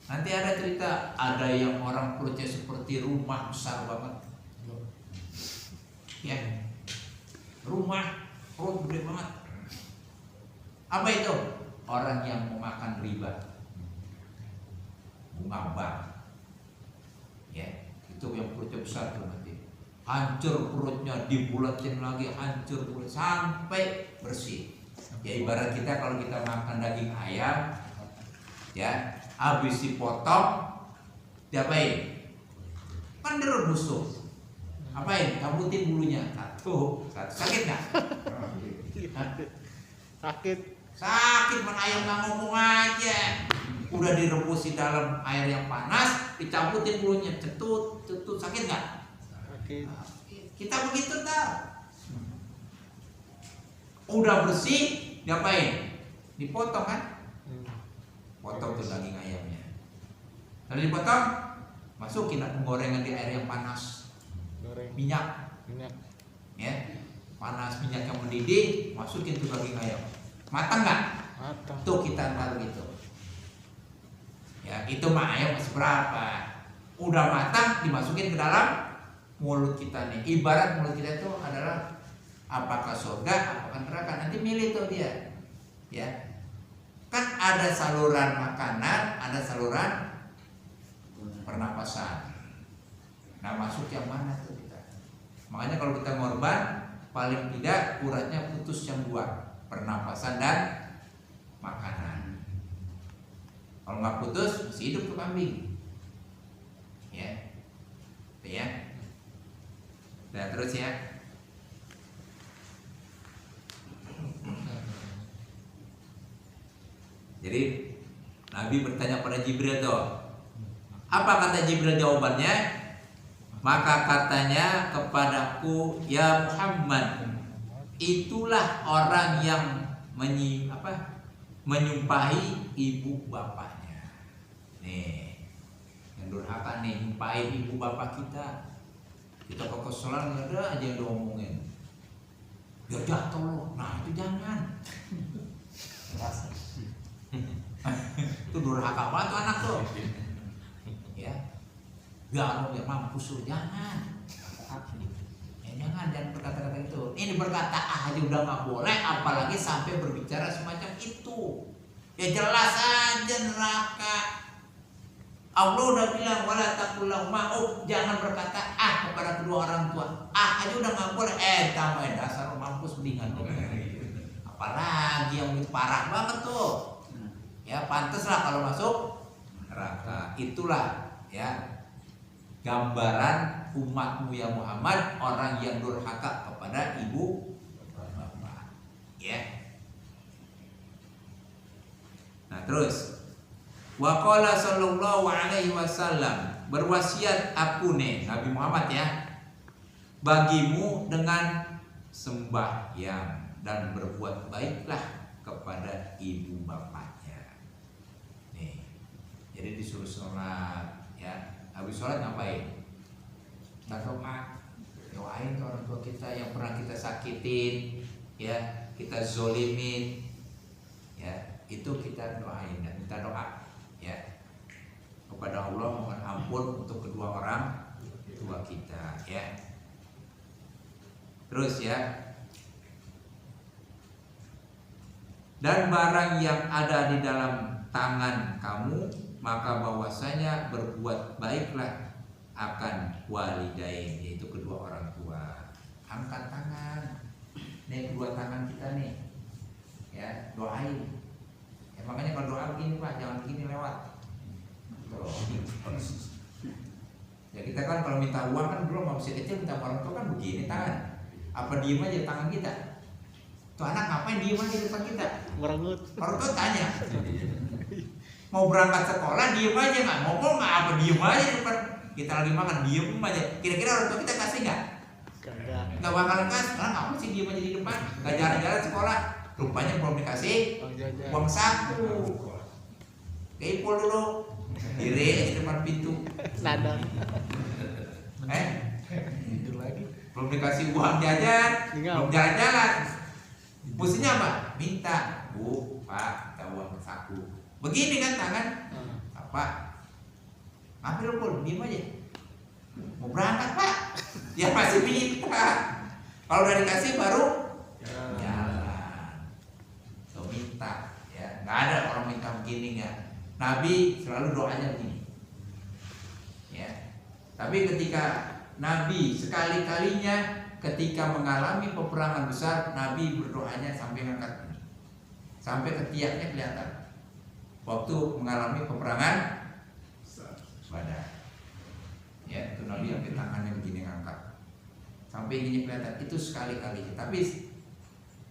Nanti ada cerita, ada yang orang perutnya seperti rumah besar banget. Ya. Rumah perut gede banget. Apa itu? Orang yang memakan riba, bunga bank. Ya, itu yang perutnya besar tuh nanti. Hancur perutnya, dibulatin lagi, hancur perut sampai bersih. Ya ibarat kita kalau kita makan daging ayam, ya, habis dipotong, diapain? Kan direbus tuh. Apain? Cabutin bulunya. Tuh, sakit nggak? Sakit. Sakit, mana ayam nggak ngomong aja. Udah direbus di dalam air yang panas, dicabutin bulunya, cetut, sakit nggak? Sakit. Kita begitu dah. Udah bersih, diapain? Dipotong kan? Potong tuh daging ayamnya. Lalu dipotong, masukin penggorengan di air yang panas. Goreng. Minyak, ya, panas minyak yang mendidih, masukin tuh daging ayam. Matang nggak? Matang. Tuh kita taruh gitu. Ya, itu mah ayam masih berapa? Udah matang, dimasukin ke dalam mulut kita nih. Ibarat mulut kita itu adalah apakah surga, apakah neraka, nanti milih tuh dia. Ya. Kan ada saluran makanan, ada saluran pernapasan. Nah, masuk yang mana tuh kita? Makanya kalau kita ngorban, paling tidak uratnya putus yang dua, pernapasan dan makanan. Kalau nggak putus, masih hidup tuh kambing. Ya, ya. Nah terus ya. Jadi Nabi bertanya pada Jibril tuh, apa kata Jibril jawabannya? Maka katanya kepadaku, ya Muhammad, itulah orang yang menyumpahi ibu bapaknya. Nih, yang durhaka nih, nyumpahin ibu bapak kita. Kita ke kesalahan nggak ada aja yang diomongin. Biar jatuh loh, nah itu jangan. Itu durhaka banget tuh anak tuh. Ya, biar mampus lu, jangan. Ya, jangan berkata-kata itu. Ini berkata aja udah nggak boleh, apalagi sampai berbicara semacam itu. Ya jelas aja neraka. Allah udah bilang wala taqul lahuma, jangan berkata kepada kedua orang tua. Aja udah nggak boleh. Tambahin dasar mampus mendingan. Apalagi yang itu parah banget tuh. Ya pantas lah kalau masuk neraka. Itulah ya gambaran umatmu ya Muhammad, orang yang durhaka kepada ibu bapak. Ya. Nah terus wa qala sallallahu alaihi wasallam, berwasiat aku nih Nabi Muhammad ya, bagimu dengan sembahyang dan berbuat baiklah kepada ibu bapaknya. Nih. Jadi disuruh sholat ya. Habis sholat ngapain? Kita doain ke orang tua kita yang pernah kita sakitin, ya, kita zolimin, ya, itu kita doain dan minta doa. Ya, kepada Allah mohon ampun untuk kedua orang tua kita ya. Terus ya, dan barang yang ada di dalam tangan kamu, maka bahwasanya berbuat baiklah akan walidain, yaitu kedua orang tua. Angkat tangan, nih kedua tangan kita nih, ya, doain. Ya, makanya kalau doa begini Pak, jangan begini lewat. Tuh. Ya kita kan kalau minta uang kan dulu masih kecil minta orang tua kan begini tangan. Apa diem aja tangan kita? Tuh anak ngapain diem aja di depan kita? Merengut. Orang tua tanya. Mau berangkat sekolah diem aja, nggak ngomong nggak apa, diem aja di depan kita lagi makan, diem aja. Kira-kira orang tua kita kasih nggak? Nggak bakalan kasih. Karena kamu sih diem aja di depan, nggak jalan-jalan sekolah. Rupanya belum dikasih uang saku. Keipul dulu, diri di depan pintu. Nadang. Tidur lagi. Belum belum dikasih uang jajan, belum jalan-jalan. Mestinya apa? Minta, Bu, Pak, minta uang saku. Begini kan tangan, Pak, ambil pun, diem aja. Mau berangkat Pak, ya masih minta. Kalau udah dikasih baru jalan. So minta, ya nggak ada orang minta begini nggak. Nabi selalu doanya begini. Ya, tapi ketika Nabi sekali-kalinya ketika mengalami peperangan besar, Nabi berdoanya sampai ngangkat ini, sampai ketiaknya kelihatan. Waktu mengalami peperangan Badar, ya itu Nabi sampai tangannya begini ngangkat, sampai ininya kelihatan. Itu sekali-kalinya. Tapi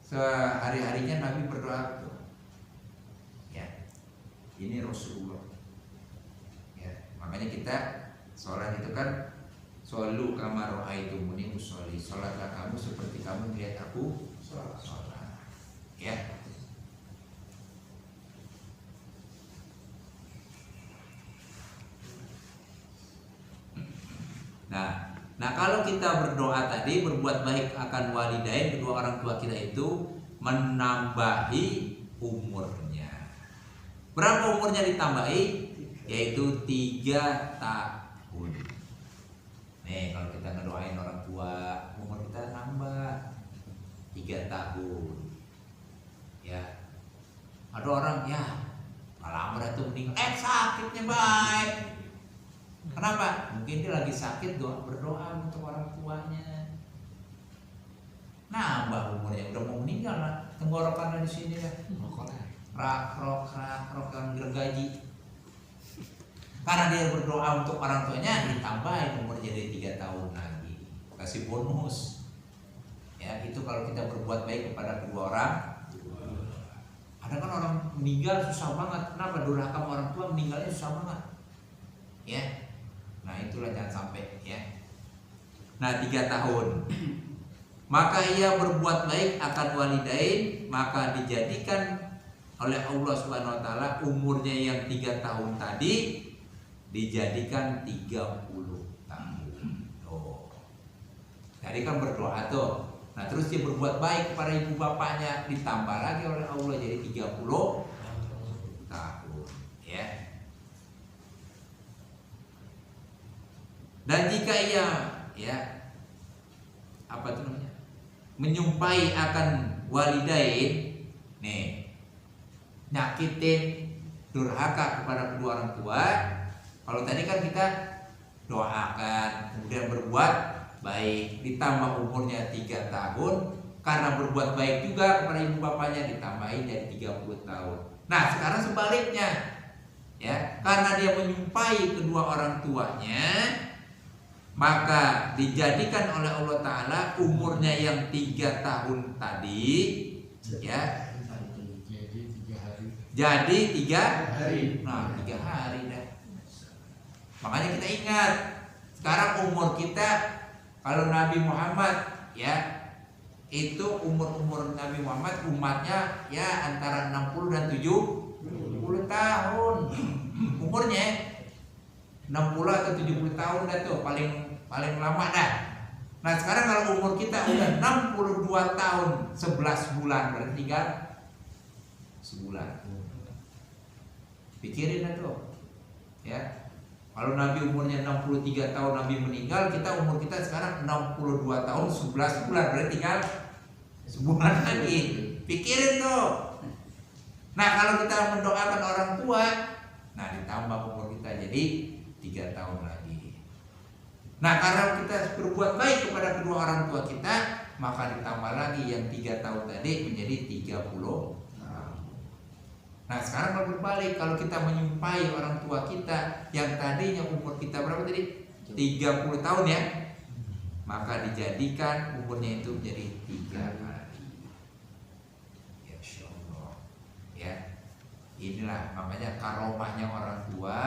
sehari-harinya Nabi berdoa tuh. Ya, ini Rasulullah. Ya, makanya kita sholat itu kan shollu kama ra'aitumuni usolli. Sholatlah kamu seperti kamu lihat aku sholat. Ya. Nah kalau kita berdoa tadi berbuat baik akan walidain, kedua orang tua kita itu menambahi umurnya. Berapa umurnya ditambahi? Yaitu 3 tahun. Nih kalau kita ngedoain orang tua, umur kita nambah 3 tahun. Ya, ada orang ya malam itu meninggal, sakitnya baik. Kenapa? Mungkin dia lagi sakit, berdoa untuk orang tuanya. Nambah umurnya, udah mau meninggal lah, tenggorokan di sini dah. Rak kan gergaji. Karena dia berdoa untuk orang tuanya, ditambahin umur jadi 3 tahun lagi, kasih bonus. Ya itu kalau kita berbuat baik kepada kedua orang. Ada kan orang meninggal susah banget. Kenapa? Durhaka sama orang tua, meninggalnya susah banget. Ya, nah itulah jangan sampai ya. Nah 3 tahun. Maka ia berbuat baik akan walidain, maka dijadikan oleh Allah Subhanahu wa taala umurnya yang 3 tahun tadi dijadikan 30 tahun. Oh. Jadi kan berdoa tuh. Nah, terus dia berbuat baik kepada ibu bapaknya, ditambah lagi oleh Allah jadi 30 tahun, ya. Dan jika ia ya apa itu namanya? Menyumpahi akan walidain, nih. Nyakitin, durhaka kepada kedua orang tua. Kalau tadi kan kita doakan, kemudian berbuat baik, ditambah umurnya 3 tahun, karena berbuat baik juga kepada ibu bapaknya ditambahin jadi 30 tahun. Nah sekarang sebaliknya, ya, karena dia menyumpahi kedua orang tuanya, maka dijadikan oleh Allah Ta'ala umurnya yang 3 tahun tadi, ya, jadi 3 hari. Nah 3 hari dah. Makanya kita ingat, sekarang umur kita, kalau Nabi Muhammad ya, itu umur Nabi Muhammad umatnya ya antara 60 dan 70 tahun. Umurnya 60 atau 70 tahun dah tuh paling lama dah. Nah sekarang kalau umur kita udah 62 tahun 11 bulan, berarti tinggal sebulan. Pikirin dah tuh ya. Kalau Nabi umurnya 63 tahun Nabi meninggal, kita umur kita sekarang 62 tahun 11 bulan, berarti tinggal sebulan lagi. Pikirin tuh. Nah kalau kita mendoakan orang tua, nah ditambah umur kita jadi 3 tahun lagi. Nah karena kita berbuat baik kepada kedua orang tua kita, maka ditambah lagi yang 3 tahun tadi menjadi 30 tahun. Nah sekarang kalau berbalik, kalau kita menyumpahi orang tua kita yang tadinya umur kita berapa tadi? 30 tahun ya, maka dijadikan umurnya itu menjadi 3 hari. Ya Allah. Ya, inilah makanya karomahnya orang tua,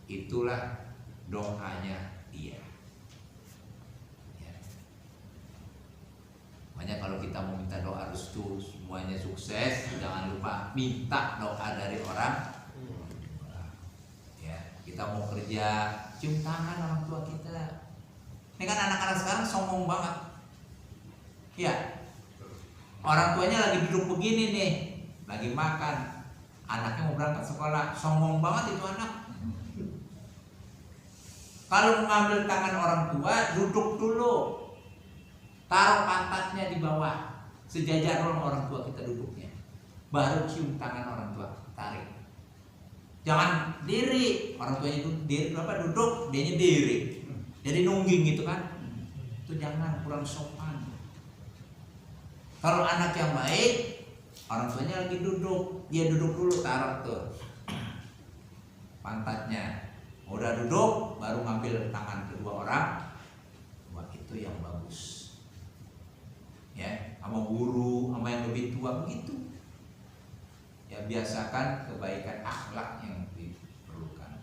itulah doanya dia. Ya. Makanya kalau kita mau minta doa restu semuanya sukses, jangan lupa minta doa dari orang. Ya, kita mau kerja, cium tangan orang tua kita. Ini kan anak-anak sekarang sombong banget. Ya, orang tuanya lagi duduk begini nih, lagi makan, anaknya mau berangkat sekolah, sombong banget itu anak. Kalau mengambil tangan orang tua, duduk dulu, taruh pantatnya di bawah, sejajar orang tua kita duduknya, baru cium tangan orang tua, tarik. Jangan diri, orang tuanya itu diri, duduk, dianya diri, jadi nungging gitu kan? Itu jangan, kurang sopan. Kalau anak yang baik, orang tuanya lagi duduk, dia duduk dulu, taruh tuh pantatnya. Udah duduk, baru ngambil tangan kedua orang. Wah, itu yang bagus. Ya, sama guru, sama yang lebih tua begitu. Ya, biasakan kebaikan akhlak yang diperlukan.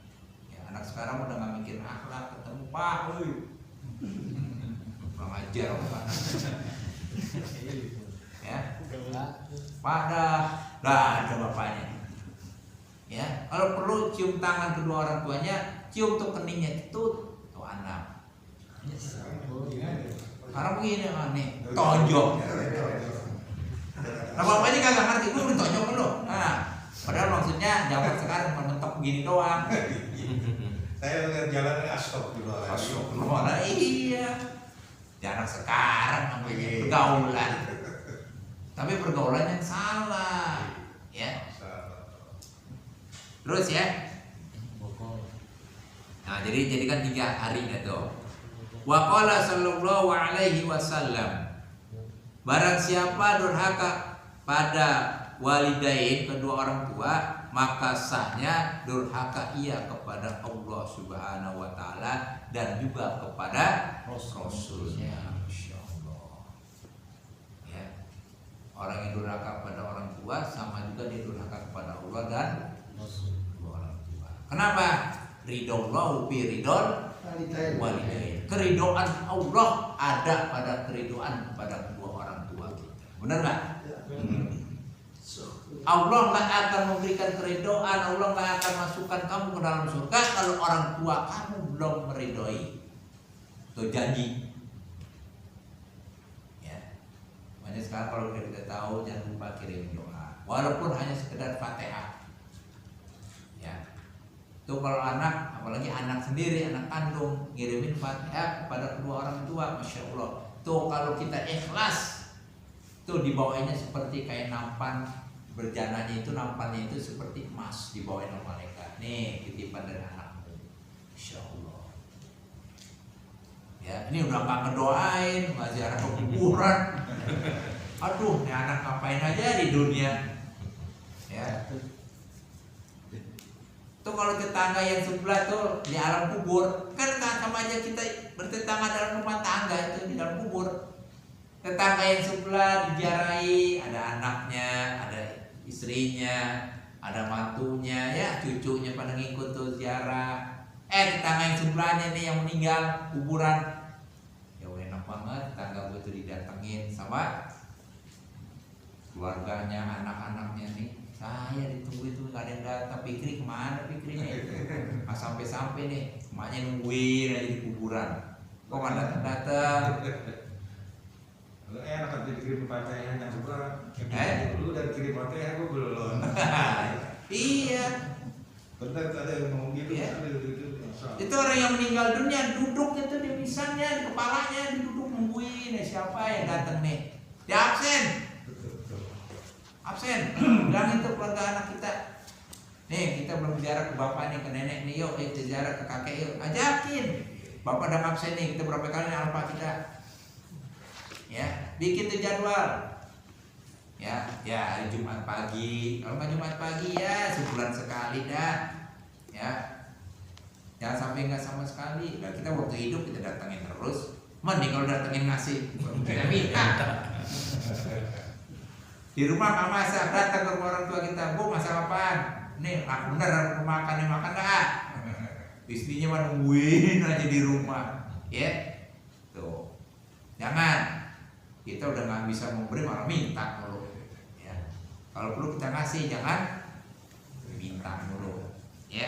Ya, anak sekarang udah nggak mikir akhlak, ketemu Pak, kurang ajar Pak. Ya, pada lah ada bapaknya. Ya, kalau perlu cium tangan kedua orang tuanya, cium tuh keningnya itu tuh anak. Karena begini aneh, tonjok. Nah bapaknya kagak ngerti, gue udah tonjok dulu. Nah, padahal maksudnya zaman sekarang mentok begini doang. Saya lihat jalan Astagfirullah. Iya. Anak sekarang namanya pergaulan. Tapi pergaulan yang salah, ya. Terus ya. Nah, jadi kan 3 hari itu. Wa qala sallallahu alaihi wasallam, barang siapa durhaka pada walidain, kedua orang tua, maka sahnya durhaka ia kepada Allah Subhanahu wa taala dan juga kepada Rasulnya. Masyaallah. Ya. Orang yang durhaka pada orang tua sama juga dia durhaka kepada Allah dan orang tua. Kenapa? Ridallahu fi ridal walidain. Keridoan Allah ada pada keridoan kepada kedua orang tua kita. Benar nggak? Allah nggak akan memberikan keridoan, Allah nggak akan masukkan kamu ke dalam surga kalau orang tua kamu belum meridoi. Itu janji. Ya. Makanya sekarang kalau kita tahu jangan lupa kirim doa, walaupun hanya sekedar Fatihah. Ya. Itu kalau anak, apalagi anak sendiri, anak kandung, ngirimin Fatihah kepada kedua orang tua, Masya Allah. Tuh kalau kita ikhlas, tuh dibawanya seperti kayak nampan, berjananya itu nampannya itu seperti emas dibawain oleh malaikat. Nih titipan dari anakmu, Masya Allah. Ya, ini udah nggak ngedoain, nggak ziarah ke kuburan. Aduh, ini anak ngapain aja di dunia? Ya. Tuh kalau tetangga yang sebelah tuh di alam kubur, kan sama aja kita bertetangga dalam rumah tangga itu di dalam kubur. Tetangga yang sebelah diziarahi, ada anaknya, ada istrinya, ada mantunya, ya cucunya pada ngikut tuh ziarah. Tetangga yang sebelahnya nih yang meninggal kuburan, ya enak banget, tetangga gue tuh didatengin sama keluarganya, anak-anaknya nih. Saya ditunggu itu nggak ada yang datang. Fikri kemana Fikri nih? Nggak sampai-sampai nih, emaknya nungguin aja di kuburan. Kok nggak datang-datang? Enak kan dikirim Fatihah yang juga. Lu udah kirim Fatihah gue belum. Iya. Benar ada yang ngomong gitu. Ya. Itu orang yang meninggal dunia duduk itu di misannya, di kepalanya duduk nungguin siapa yang datang nih. Dia absen. Bilang itu keluarga anak kita. Nih kita belum ziarah ke bapak nih, ke nenek nih, yuk kita ziarah ke kakek yuk. Ajakin. Bapak udah absen nih, kita berapa kali nih alfa kita. Ya, bikin tuh jadwal. Ya hari Jumat pagi. Kalau nggak Jumat pagi ya sebulan sekali dah. Ya, jangan sampai nggak sama sekali. Nah, kita waktu hidup kita datangin terus. Mending kalau datangin ngasih, kita minta. Di rumah nggak masak, datang ke rumah orang tua kita, bu masak apaan? Nih, aku bener makan nggak? Istrinya mah nungguin aja di rumah, ya. Tuh, jangan. Kita udah nggak bisa memberi malah minta dulu. Ya. Kalau perlu kita ngasih, jangan minta dulu, ya.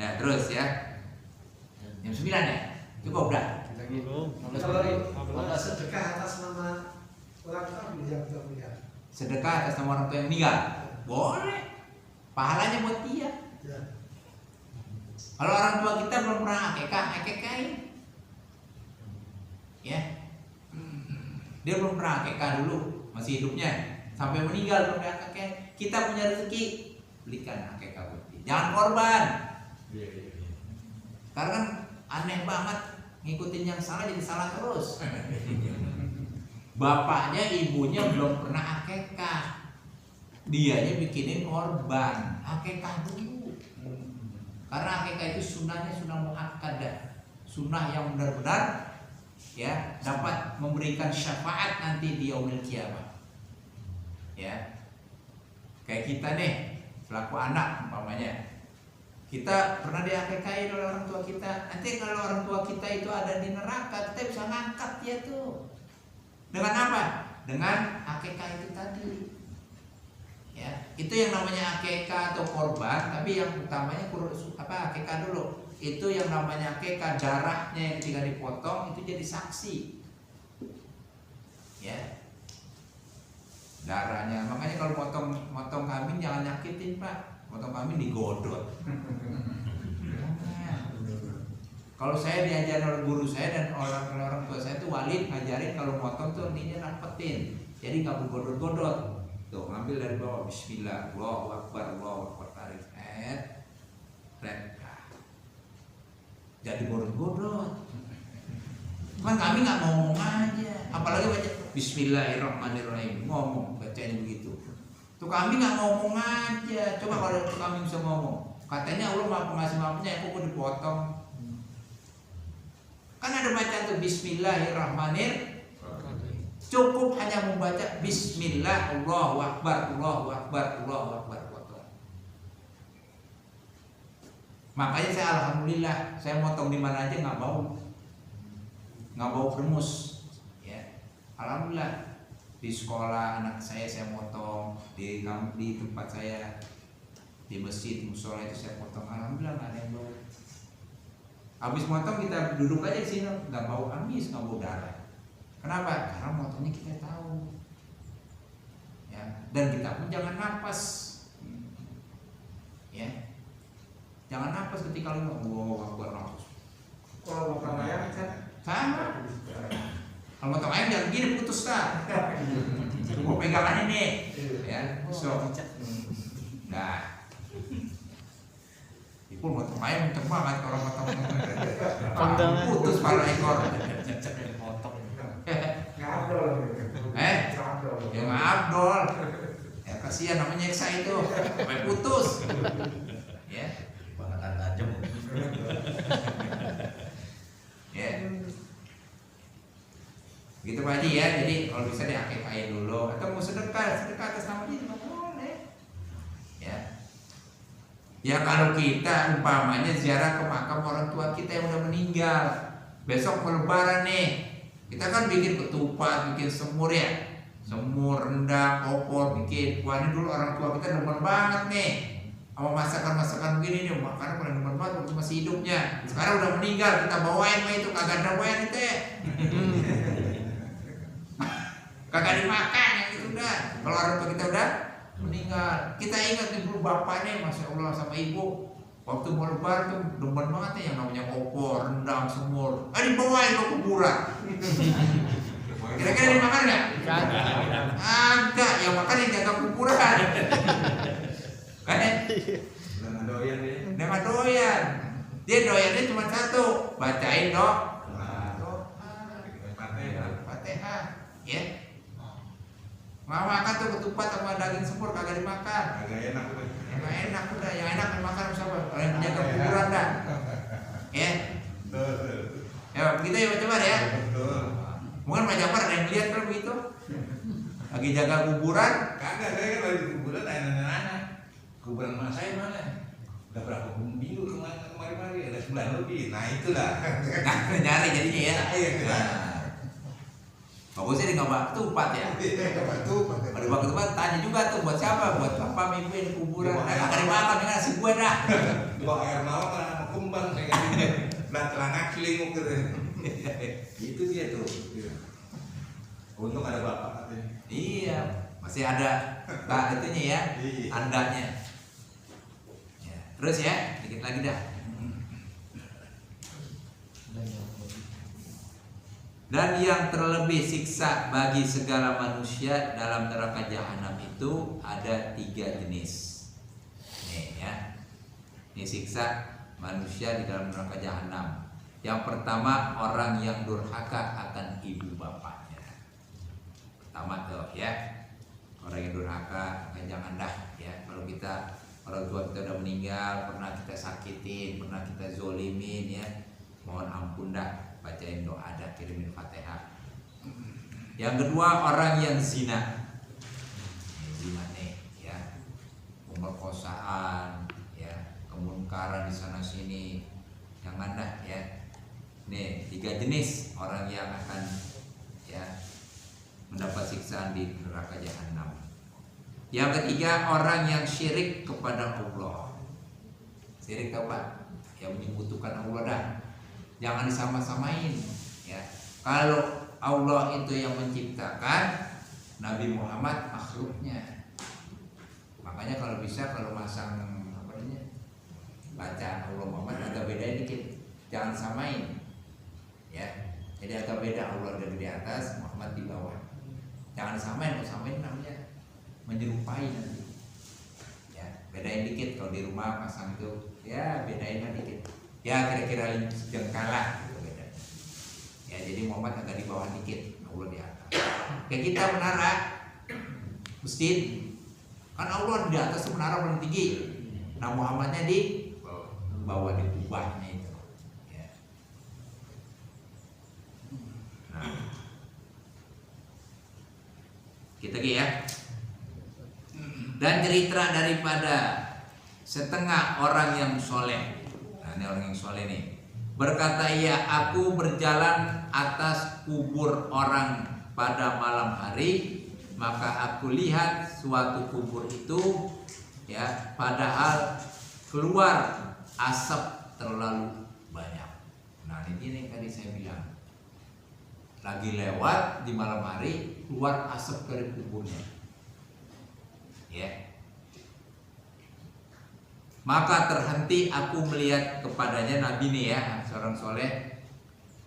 Nah terus ya, Jam 9 ya? Cukup dah. Kalau sedekah atas nama orang tua bisa meninggal. Sedekah atas nama orang tua yang meninggal. Boleh. Pahalanya buat dia. Ya. Kalau orang tua kita belum pernah akekahin. Ya. Dia belum pernah akekah dulu, masih hidupnya. Sampai meninggal belum akekah. Kita punya rezeki, belikan akekah buat dia. Jangan korban. Karena kan aneh banget ngikutin yang salah jadi salah terus. Bapaknya, ibunya belum pernah akekah, dianya bikinin korban. Akekah dulu. Karena akekah itu sunnahnya sunnah muakkadah, sunnah yang benar-benar ya dapat memberikan syafaat nanti di yaumil qiyamah. Ya, kayak kita nih selaku anak umpamanya, kita pernah diakekain oleh orang tua kita. Nanti kalau orang tua kita itu ada di neraka, kita bisa ngangkat dia tuh. Dengan apa? Dengan akekah itu tadi. Ya, itu yang namanya akekah atau korban. Tapi yang utamanya akekah dulu. Itu yang namanya akekah, darahnya yang ketika dipotong itu jadi saksi. Ya, darahnya. Makanya kalau motong kambing jangan nyakitin, Pak. Motong kambing digodot. Kalau saya diajarin oleh guru saya dan orang tua saya tuh Walid ngajarin kalau motong tuh artinya napetin. Jadi nggak bergodot-godot. Tuh ngambil dari bawah, Bismillah, Allahu Akbar, tarik, jadi godot-godot. Kan kami nggak ngomong aja, apalagi baca Bismillahirrahmanirrahim, ngomong bacanya begitu. Tuh kami nggak ngomong aja, coba kalau kami bisa ngomong, katanya Allah maha pengasih maafnya, kok dipotong. Kan ada bacaan tuh Bismillahirrahmanirrahim. Cukup hanya membaca Bismillah, Allahu Akbar, Allahu Akbar, Allahu Akbar, potong. Makanya saya alhamdulillah, saya motong di mana aja nggak bau kremus. Ya, alhamdulillah. Di sekolah anak saya motong, di tempat saya, di masjid musola itu saya potong. Alhamdulillah nggak ada yang bau. Habis motong kita duduk aja di sini, nggak bau amis, nggak bau darah. Kenapa? Karena motongnya kita tahu. Ya, dan kita pun jangan napas. Ya, jangan napas ketika lu ngomong napas. Kalau motong ayam kan sama. Kalau motong ayam jangan gini putus tak. Gua pegangannya nih. Ya, so. Nah. Itu motong ayam kenceng banget orang motong. Putus pala ekor. ngabdol. Ya ngabdol. Ya kasihan namanya Eksa itu. Sampai putus. Ya. Bangetan tajam. Ya. Gitu Pak Haji ya. Jadi kalau bisa diakekain dulu atau mau sedekah atas nama dia juga boleh. Ya. Ya kalau kita umpamanya ziarah ke makam orang tua kita yang udah meninggal, besok mau lebaran nih, kita kan bikin ketupat, bikin semur ya, semur, rendang, opor, bikin. Wah ini dulu orang tua kita demen banget nih sama masakan-masakan begini nih, makanan paling demen banget waktu masih hidupnya. Sekarang udah meninggal, kita bawain mah itu kagak ada bawain itu ya. Kagak dimakan yang itu udah. Kalau orang tua kita udah meninggal, kita ingat nih dulu bapaknya, masya Allah, sama ibu waktu mau lebaran tuh demen banget nih yang namanya opor, rendang, semur. Dibawain ke kuburan. Kira-kira dimakan nggak? Agak, yang makan yang jaga kuburan. Kan ya? Udah doyan dia. Nggak doyan. Dia doyannya cuma satu, bacain doa. Fatihah, ya. Nggak makan tuh ketupat sama daging semur kagak dimakan. Agak enak udah. Yang enak udah, yang enak dimakan siapa? Kalian menjaga kuburan dah. Ya. Betul. Ya begitu ya coba ya. Betul. Mungkin Pak Jafar ada yang lihat kalau begitu. Lagi jaga kuburan. Kagak, saya kan lagi di kuburan nanya-nanya. Kuburan mas saya mana? Udah berapa minggu kemarin-kemarin ada 9 lebih. Nah itulah. Nah, nyari jadinya ya. Iya, Nah. Bagusnya di nggak ketupat ya. Pada waktu ketupat tanya juga tuh buat siapa? Buat bapak ibu yang di kuburan. Nah, kagak dimakan dengan nasi gue dah. Bawa air mawar sama kumbang saya. Belah celana kelinguk gitu. Itu dia tuh. Untung ada bapak katanya. Iya, masih ada Pak itunya ya, Iya. andanya. Ya, terus ya, dikit lagi dah. Dan yang terlebih siksa bagi segala manusia dalam neraka jahanam itu ada 3 jenis. Nih ya, ini siksa manusia di dalam neraka jahanam. Yang pertama, orang yang durhaka akan ibu bapaknya. Pertama tuh ya, orang yang durhaka, jangan dah ya. Kalau kita orang tua kita udah meninggal, pernah kita sakitin, pernah kita zolimin ya, mohon ampun dah. Bacain doa dah, kirimin Fatihah. Yang kedua, orang yang zina. Zina nih ya, pemerkosaan ya, kemungkaran di sana sini, jangan dah ya. Nih 3 jenis orang yang akan ya mendapat siksaan di neraka jahanam. Yang ketiga, orang yang syirik kepada Allah. Syirik apa? Yang menyekutukan Allah dah. Jangan disama-samain ya. Kalau Allah itu yang menciptakan, Nabi Muhammad makhluknya. Makanya kalau bisa, kalau masang apa namanya, baca Allah Muhammad agak beda dikit, jangan samain ya. Jadi agak beda, Allah ada di atas, Muhammad di bawah. Jangan samain, kalau samain namanya menyerupai nanti ya. Bedain dikit, kalau di rumah pasang itu ya bedain dikit ya, kira-kira jengkala gitu beda. Ya jadi Muhammad agak di bawah dikit, Allah di atas. Kayak kita menara masjid, kan Allah di atas menara paling tinggi. Nah Muhammadnya di bawah, di kubahnya itu. Ya. Nah, kita lagi ya. Dan cerita daripada setengah orang yang soleh. Ini orang yang soleh nih, berkata, ya aku berjalan atas kubur orang pada malam hari, maka aku lihat suatu kubur itu ya, padahal keluar asap terlalu banyak. Nah ini yang tadi saya bilang, lagi lewat di malam hari keluar asap dari kuburnya ya. Maka terhenti aku melihat kepadanya, Nabi nih ya, seorang soleh.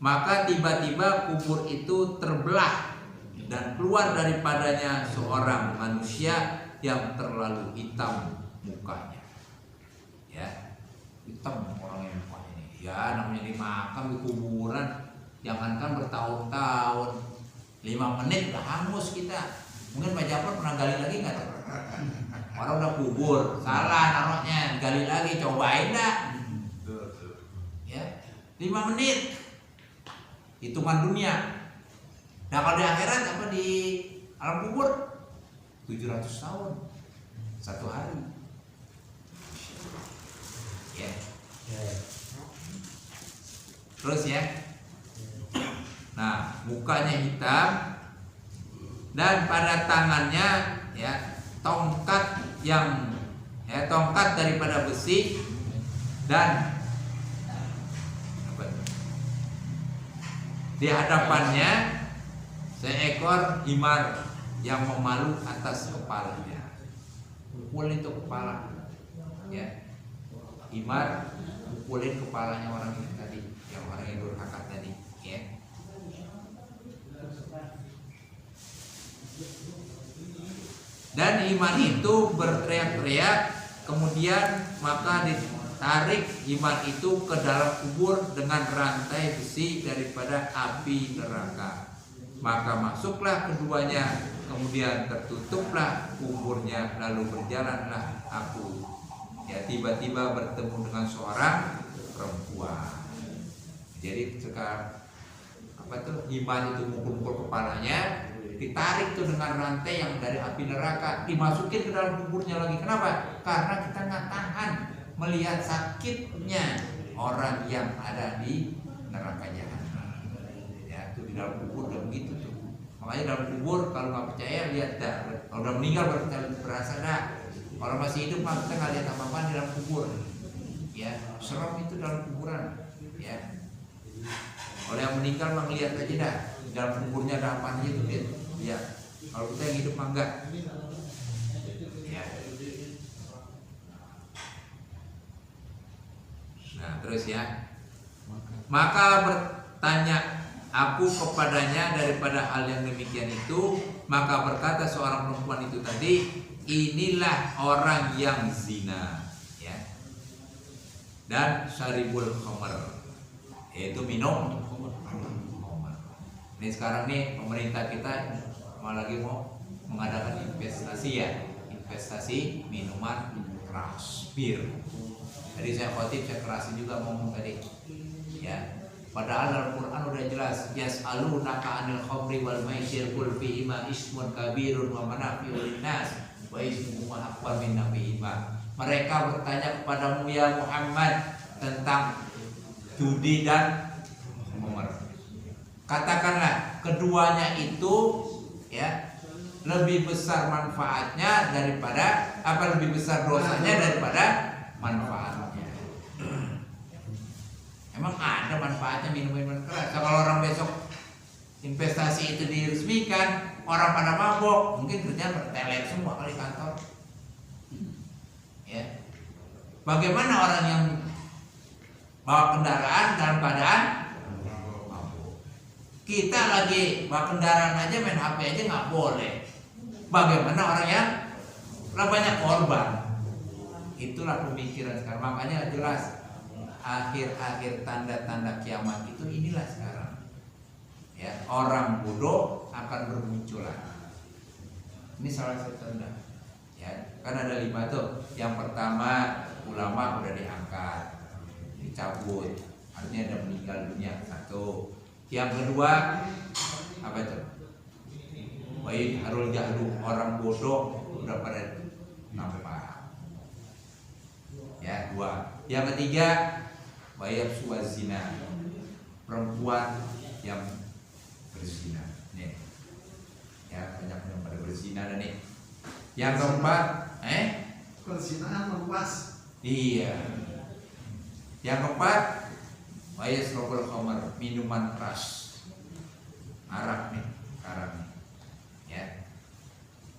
Maka tiba-tiba kubur itu terbelah dan keluar daripadanya seorang manusia yang terlalu hitam mukanya. Ya, hitam orang yang mukanya ini. Ya namanya dimakan di kuburan, jangankan bertahun-tahun, 5 menit udah hangus kita. Mungkin Pak Jafar pernah gali lagi nggak? Orang udah kubur, salah naruhnya, gali lagi, cobain dah. Ya, 5 menit hitungan dunia. Nah kalau di akhirat apa, di alam kubur 700 tahun 1 hari. Ya. Terus ya. Nah mukanya hitam dan pada tangannya ya tongkat yang ya, tongkat daripada besi dan apa itu? Di hadapannya seekor himar yang memalu atas kepalanya. Pukulin itu kepala ya, himar pukulin kepalanya orang ini tadi, yang orang yang durhaka tadi ya. Dan himar itu berteriak-teriak, kemudian maka ditarik himar itu ke dalam kubur dengan rantai besi daripada api neraka. Maka masuklah keduanya, kemudian tertutuplah kuburnya, lalu berjalanlah aku. Ya tiba-tiba bertemu dengan seorang perempuan. Jadi sekarang apa tuh, himar itu mukul-mukul kepalanya, ditarik tuh dengan rantai yang dari api neraka, dimasukin ke dalam kuburnya lagi. Kenapa? Karena kita nggak tahan melihat sakitnya orang yang ada di neraka jahanam. Ya, itu di dalam kubur udah begitu tuh. Makanya dalam kubur kalau nggak percaya lihat dah. Kalau udah meninggal baru kita berasa dah. Kalau masih hidup mah kita nggak lihat apa-apa di dalam kubur. Ya, serem itu dalam kuburan. Ya. Oleh yang meninggal mah ngeliat aja dah. Dalam kuburnya ada apa aja tuh lihat. Ya. Kalau kita yang hidup mah enggak. Ya. Nah, terus ya. Maka bertanya aku kepadanya daripada hal yang demikian itu, maka berkata seorang perempuan itu tadi, inilah orang yang zina, ya. Dan syaribul khamr, yaitu minum khamr. Ini sekarang nih pemerintah kita malah lagi mau mengadakan investasi ya, investasi minuman keras, bir. Jadi saya khotib, saya kerasin juga ngomong tadi, ya. Padahal dalam Quran udah jelas, yas'alunaka 'anil khamri wal maisir qul fihima ismun kabirun wa manafi'u linnas wa ismuhuma akbar min nafihima. Mereka bertanya kepadamu ya Muhammad tentang judi dan khamr. Katakanlah keduanya itu ya lebih besar manfaatnya daripada lebih besar dosanya daripada manfaatnya. Emang ada manfaatnya minum-minuman keras? Kalau orang besok investasi itu diresmikan, orang pada mabok, mungkin kerjaan berteler semua kali kantor. Ya. Bagaimana orang yang bawa kendaraan dalam keadaan mabok? Kita lagi bawa kendaraan aja main HP aja nggak boleh. Bagaimana orang yang banyak korban? Itulah pemikiran sekarang. Makanya jelas. Akhir-akhir tanda-tanda kiamat itu inilah sekarang. Ya, orang bodoh akan bermunculan. Ini salah satu tanda. Ya, kan ada 5 tuh. Yang pertama ulama udah diangkat, dicabut, artinya ada meninggal dunia 1. Yang kedua apa itu? Baik harul jahlu, orang bodoh udah pada nampak. Ya, 2. Yang ketiga bayar suazina, perempuan yang berzina. Nih, ya banyak yang pada berzina dan nih. Yang keempat, Perzinahan meluas. iya. Yang keempat, bayar serobol khamr, minuman keras, arak nih, nih. Ya.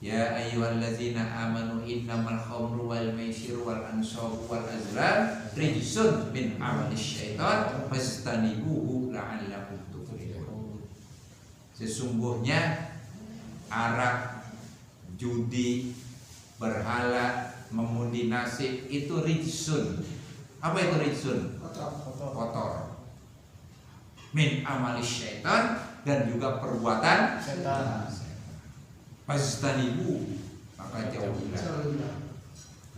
Ya ayyuhallazina amanu innamal khamru wal maisiru wal ansabu wal azlam rijsun min amalis syaitan fastanibuhu la'allakum tuflihun. Sesungguhnya arak, judi, berhala, mengundi nasib itu rijsun. Apa itu rijsun? Kotor. Min amalis syaitan, dan juga perbuatan setan. Fastanibu, maka jauhilah.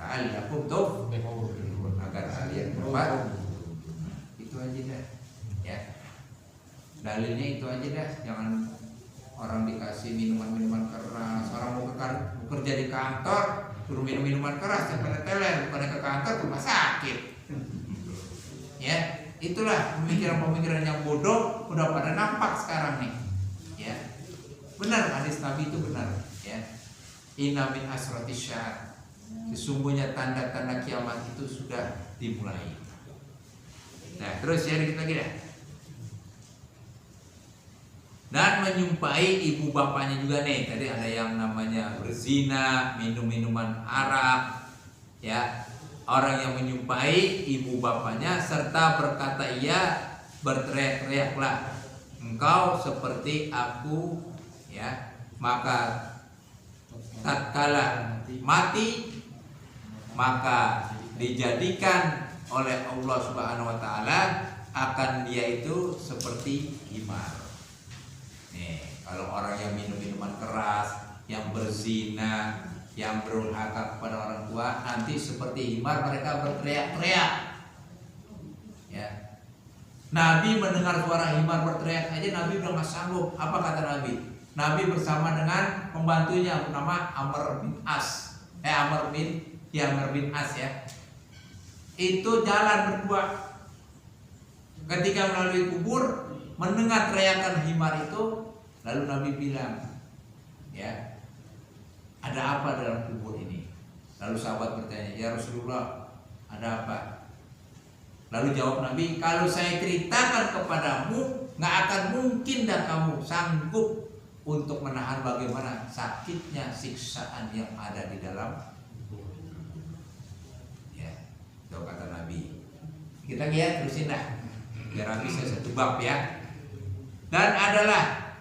La'allakum tuflihun, agar kalian berbuat. Itu aja dah. Ya. Dalilnya itu aja dah. Jangan orang dikasih minuman-minuman keras. Orang mau bekerja di kantor, suruh minum minuman keras, sampai teler, bukan ke kantor ke rumah sakit. Ya, itulah pemikiran-pemikiran yang bodoh udah pada nampak sekarang nih. Ya. Benar hadis Nabi itu benar, ya. Inna min asratis syahr. Sesungguhnya tanda-tanda kiamat itu sudah dimulai. Nah, terus ya dikit lagi dah. Dan menyumpahi ibu bapaknya juga nih. Tadi ada yang namanya berzina, minum minuman arak, ya. Orang yang menyumpahi ibu bapaknya serta berkata ia, berteriak-teriaklah, engkau seperti aku, ya, maka tatkala mati maka dijadikan oleh Allah Subhanahu wa taala akan dia itu seperti himar. Nih, kalau orang yang minum minuman keras, yang berzina, yang berurhaka kepada orang tua, nanti seperti himar, mereka berteriak-teriak. Ya. Nabi mendengar suara himar berteriak aja Nabi udah nggak sanggup. Apa kata Nabi? Nabi bersama dengan pembantunya bernama Amr bin As. Amr bin As ya. Itu jalan berdua. Ketika melalui kubur mendengar teriakan himar itu, lalu Nabi bilang, ya, ada apa dalam kubur ini? Lalu sahabat bertanya, ya Rasulullah, ada apa? Lalu jawab Nabi, kalau saya ceritakan kepadamu, nggak akan mungkin dah kamu sanggup untuk menahan bagaimana sakitnya siksaan yang ada di dalam. Ya, itu kata Nabi. Kita lihat terusin dah, biar habis satu bab ya. Dan adalah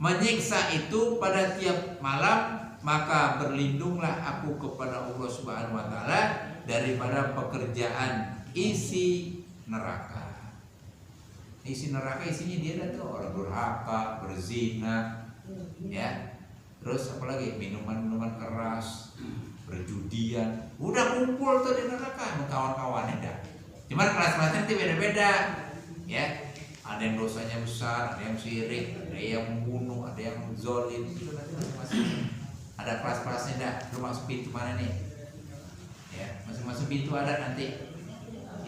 menyiksa itu pada tiap malam, maka berlindunglah aku kepada Allah Subhanahu wa taala daripada pekerjaan isi neraka. Isi neraka isinya dia ada tuh orang durhaka, berzina, ya. Terus apalagi minuman-minuman keras, perjudian, udah kumpul tuh di neraka sama kawan-kawannya dah. Cuman kelas-kelasnya nanti beda-beda, ya. Ada yang dosanya besar, ada yang syirik, ada yang membunuh, ada yang zolim, itu nanti masing-masing. Ada kelas-kelasnya dah. Lu masuk pintu mana nih? Ya, masing-masing pintu ada nanti.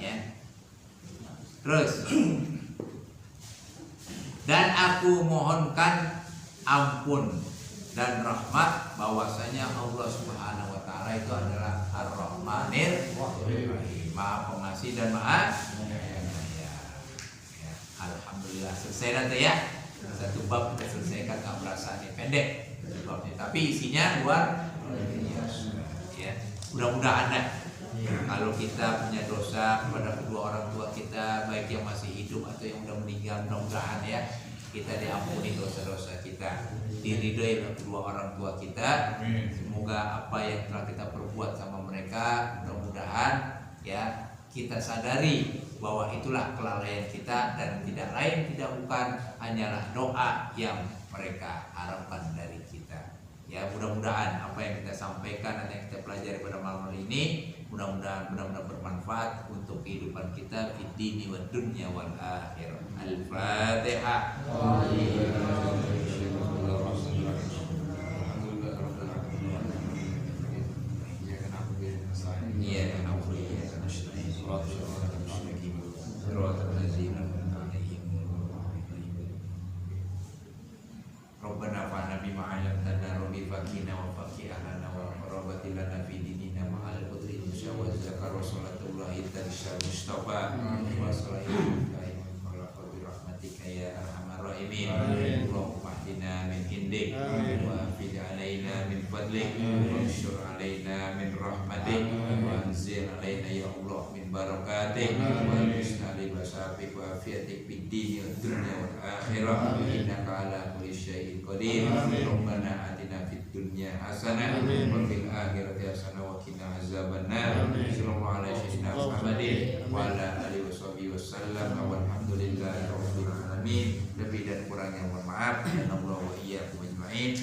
Ya. Terus, dan aku mohonkan ampun dan rahmat bahwasanya Allah Subhanahu wa taala itu adalah Ar-Rahmanir Rahim, Maha Pengasih dan Maha Penyayang. Ya, alhamdulillah selesai nanti ya. Satu bab kita selesaikan, nggak berasa nih pendek babnya, tapi isinya luar biasa. Ya, mudah-mudahan dah. Kalau kita punya dosa kepada kedua orang tua kita, baik yang masih hidup atau yang udah meninggal, mudah-mudahan ya kita diampuni dosa-dosa kita, diridhoi oleh kedua orang tua kita. Semoga apa yang telah kita perbuat sama mereka, mudah-mudahan ya kita sadari bahwa itulah kelalaian kita dan tidak lain tidak bukan hanyalah doa yang mereka harapkan dari kita. Ya, mudah-mudahan apa yang kita sampaikan dan yang kita pelajari pada malam hari ini mudah-mudahan benar-benar bermanfaat untuk kehidupan kita di dini wa dunya wal akhirah. Al-Fatihah. Rabbana fa'na bima 'allamtana rabbi faqina wa faqih ahlana wa qarabati lana fi dinina ma'al qudri insya wa zakar wa salatullahi tarisha mustafa wa sallallahu alaihi wa rahmatika ya arhamar rahimin. Allahumma hdina min indik wa afid alaina min fadlik wa anshur alaina min rahmatik wa anzil alaina ya Allah min barakatik wa bisnali basafik wa afiatik fid dini wa dunya wal akhirah innaka ala kulli syai'in qadir. Rabbana atina fid dunya hasanah wa fil akhirati hasanah wa qina azabannar. Sallallahu alaihi wasallam Muhammadin wa ala alihi wasallam walhamdulillahi rabbil alamin. Lebih dan kurangnya mohon maaf. Allah wa iyyakum ajmain.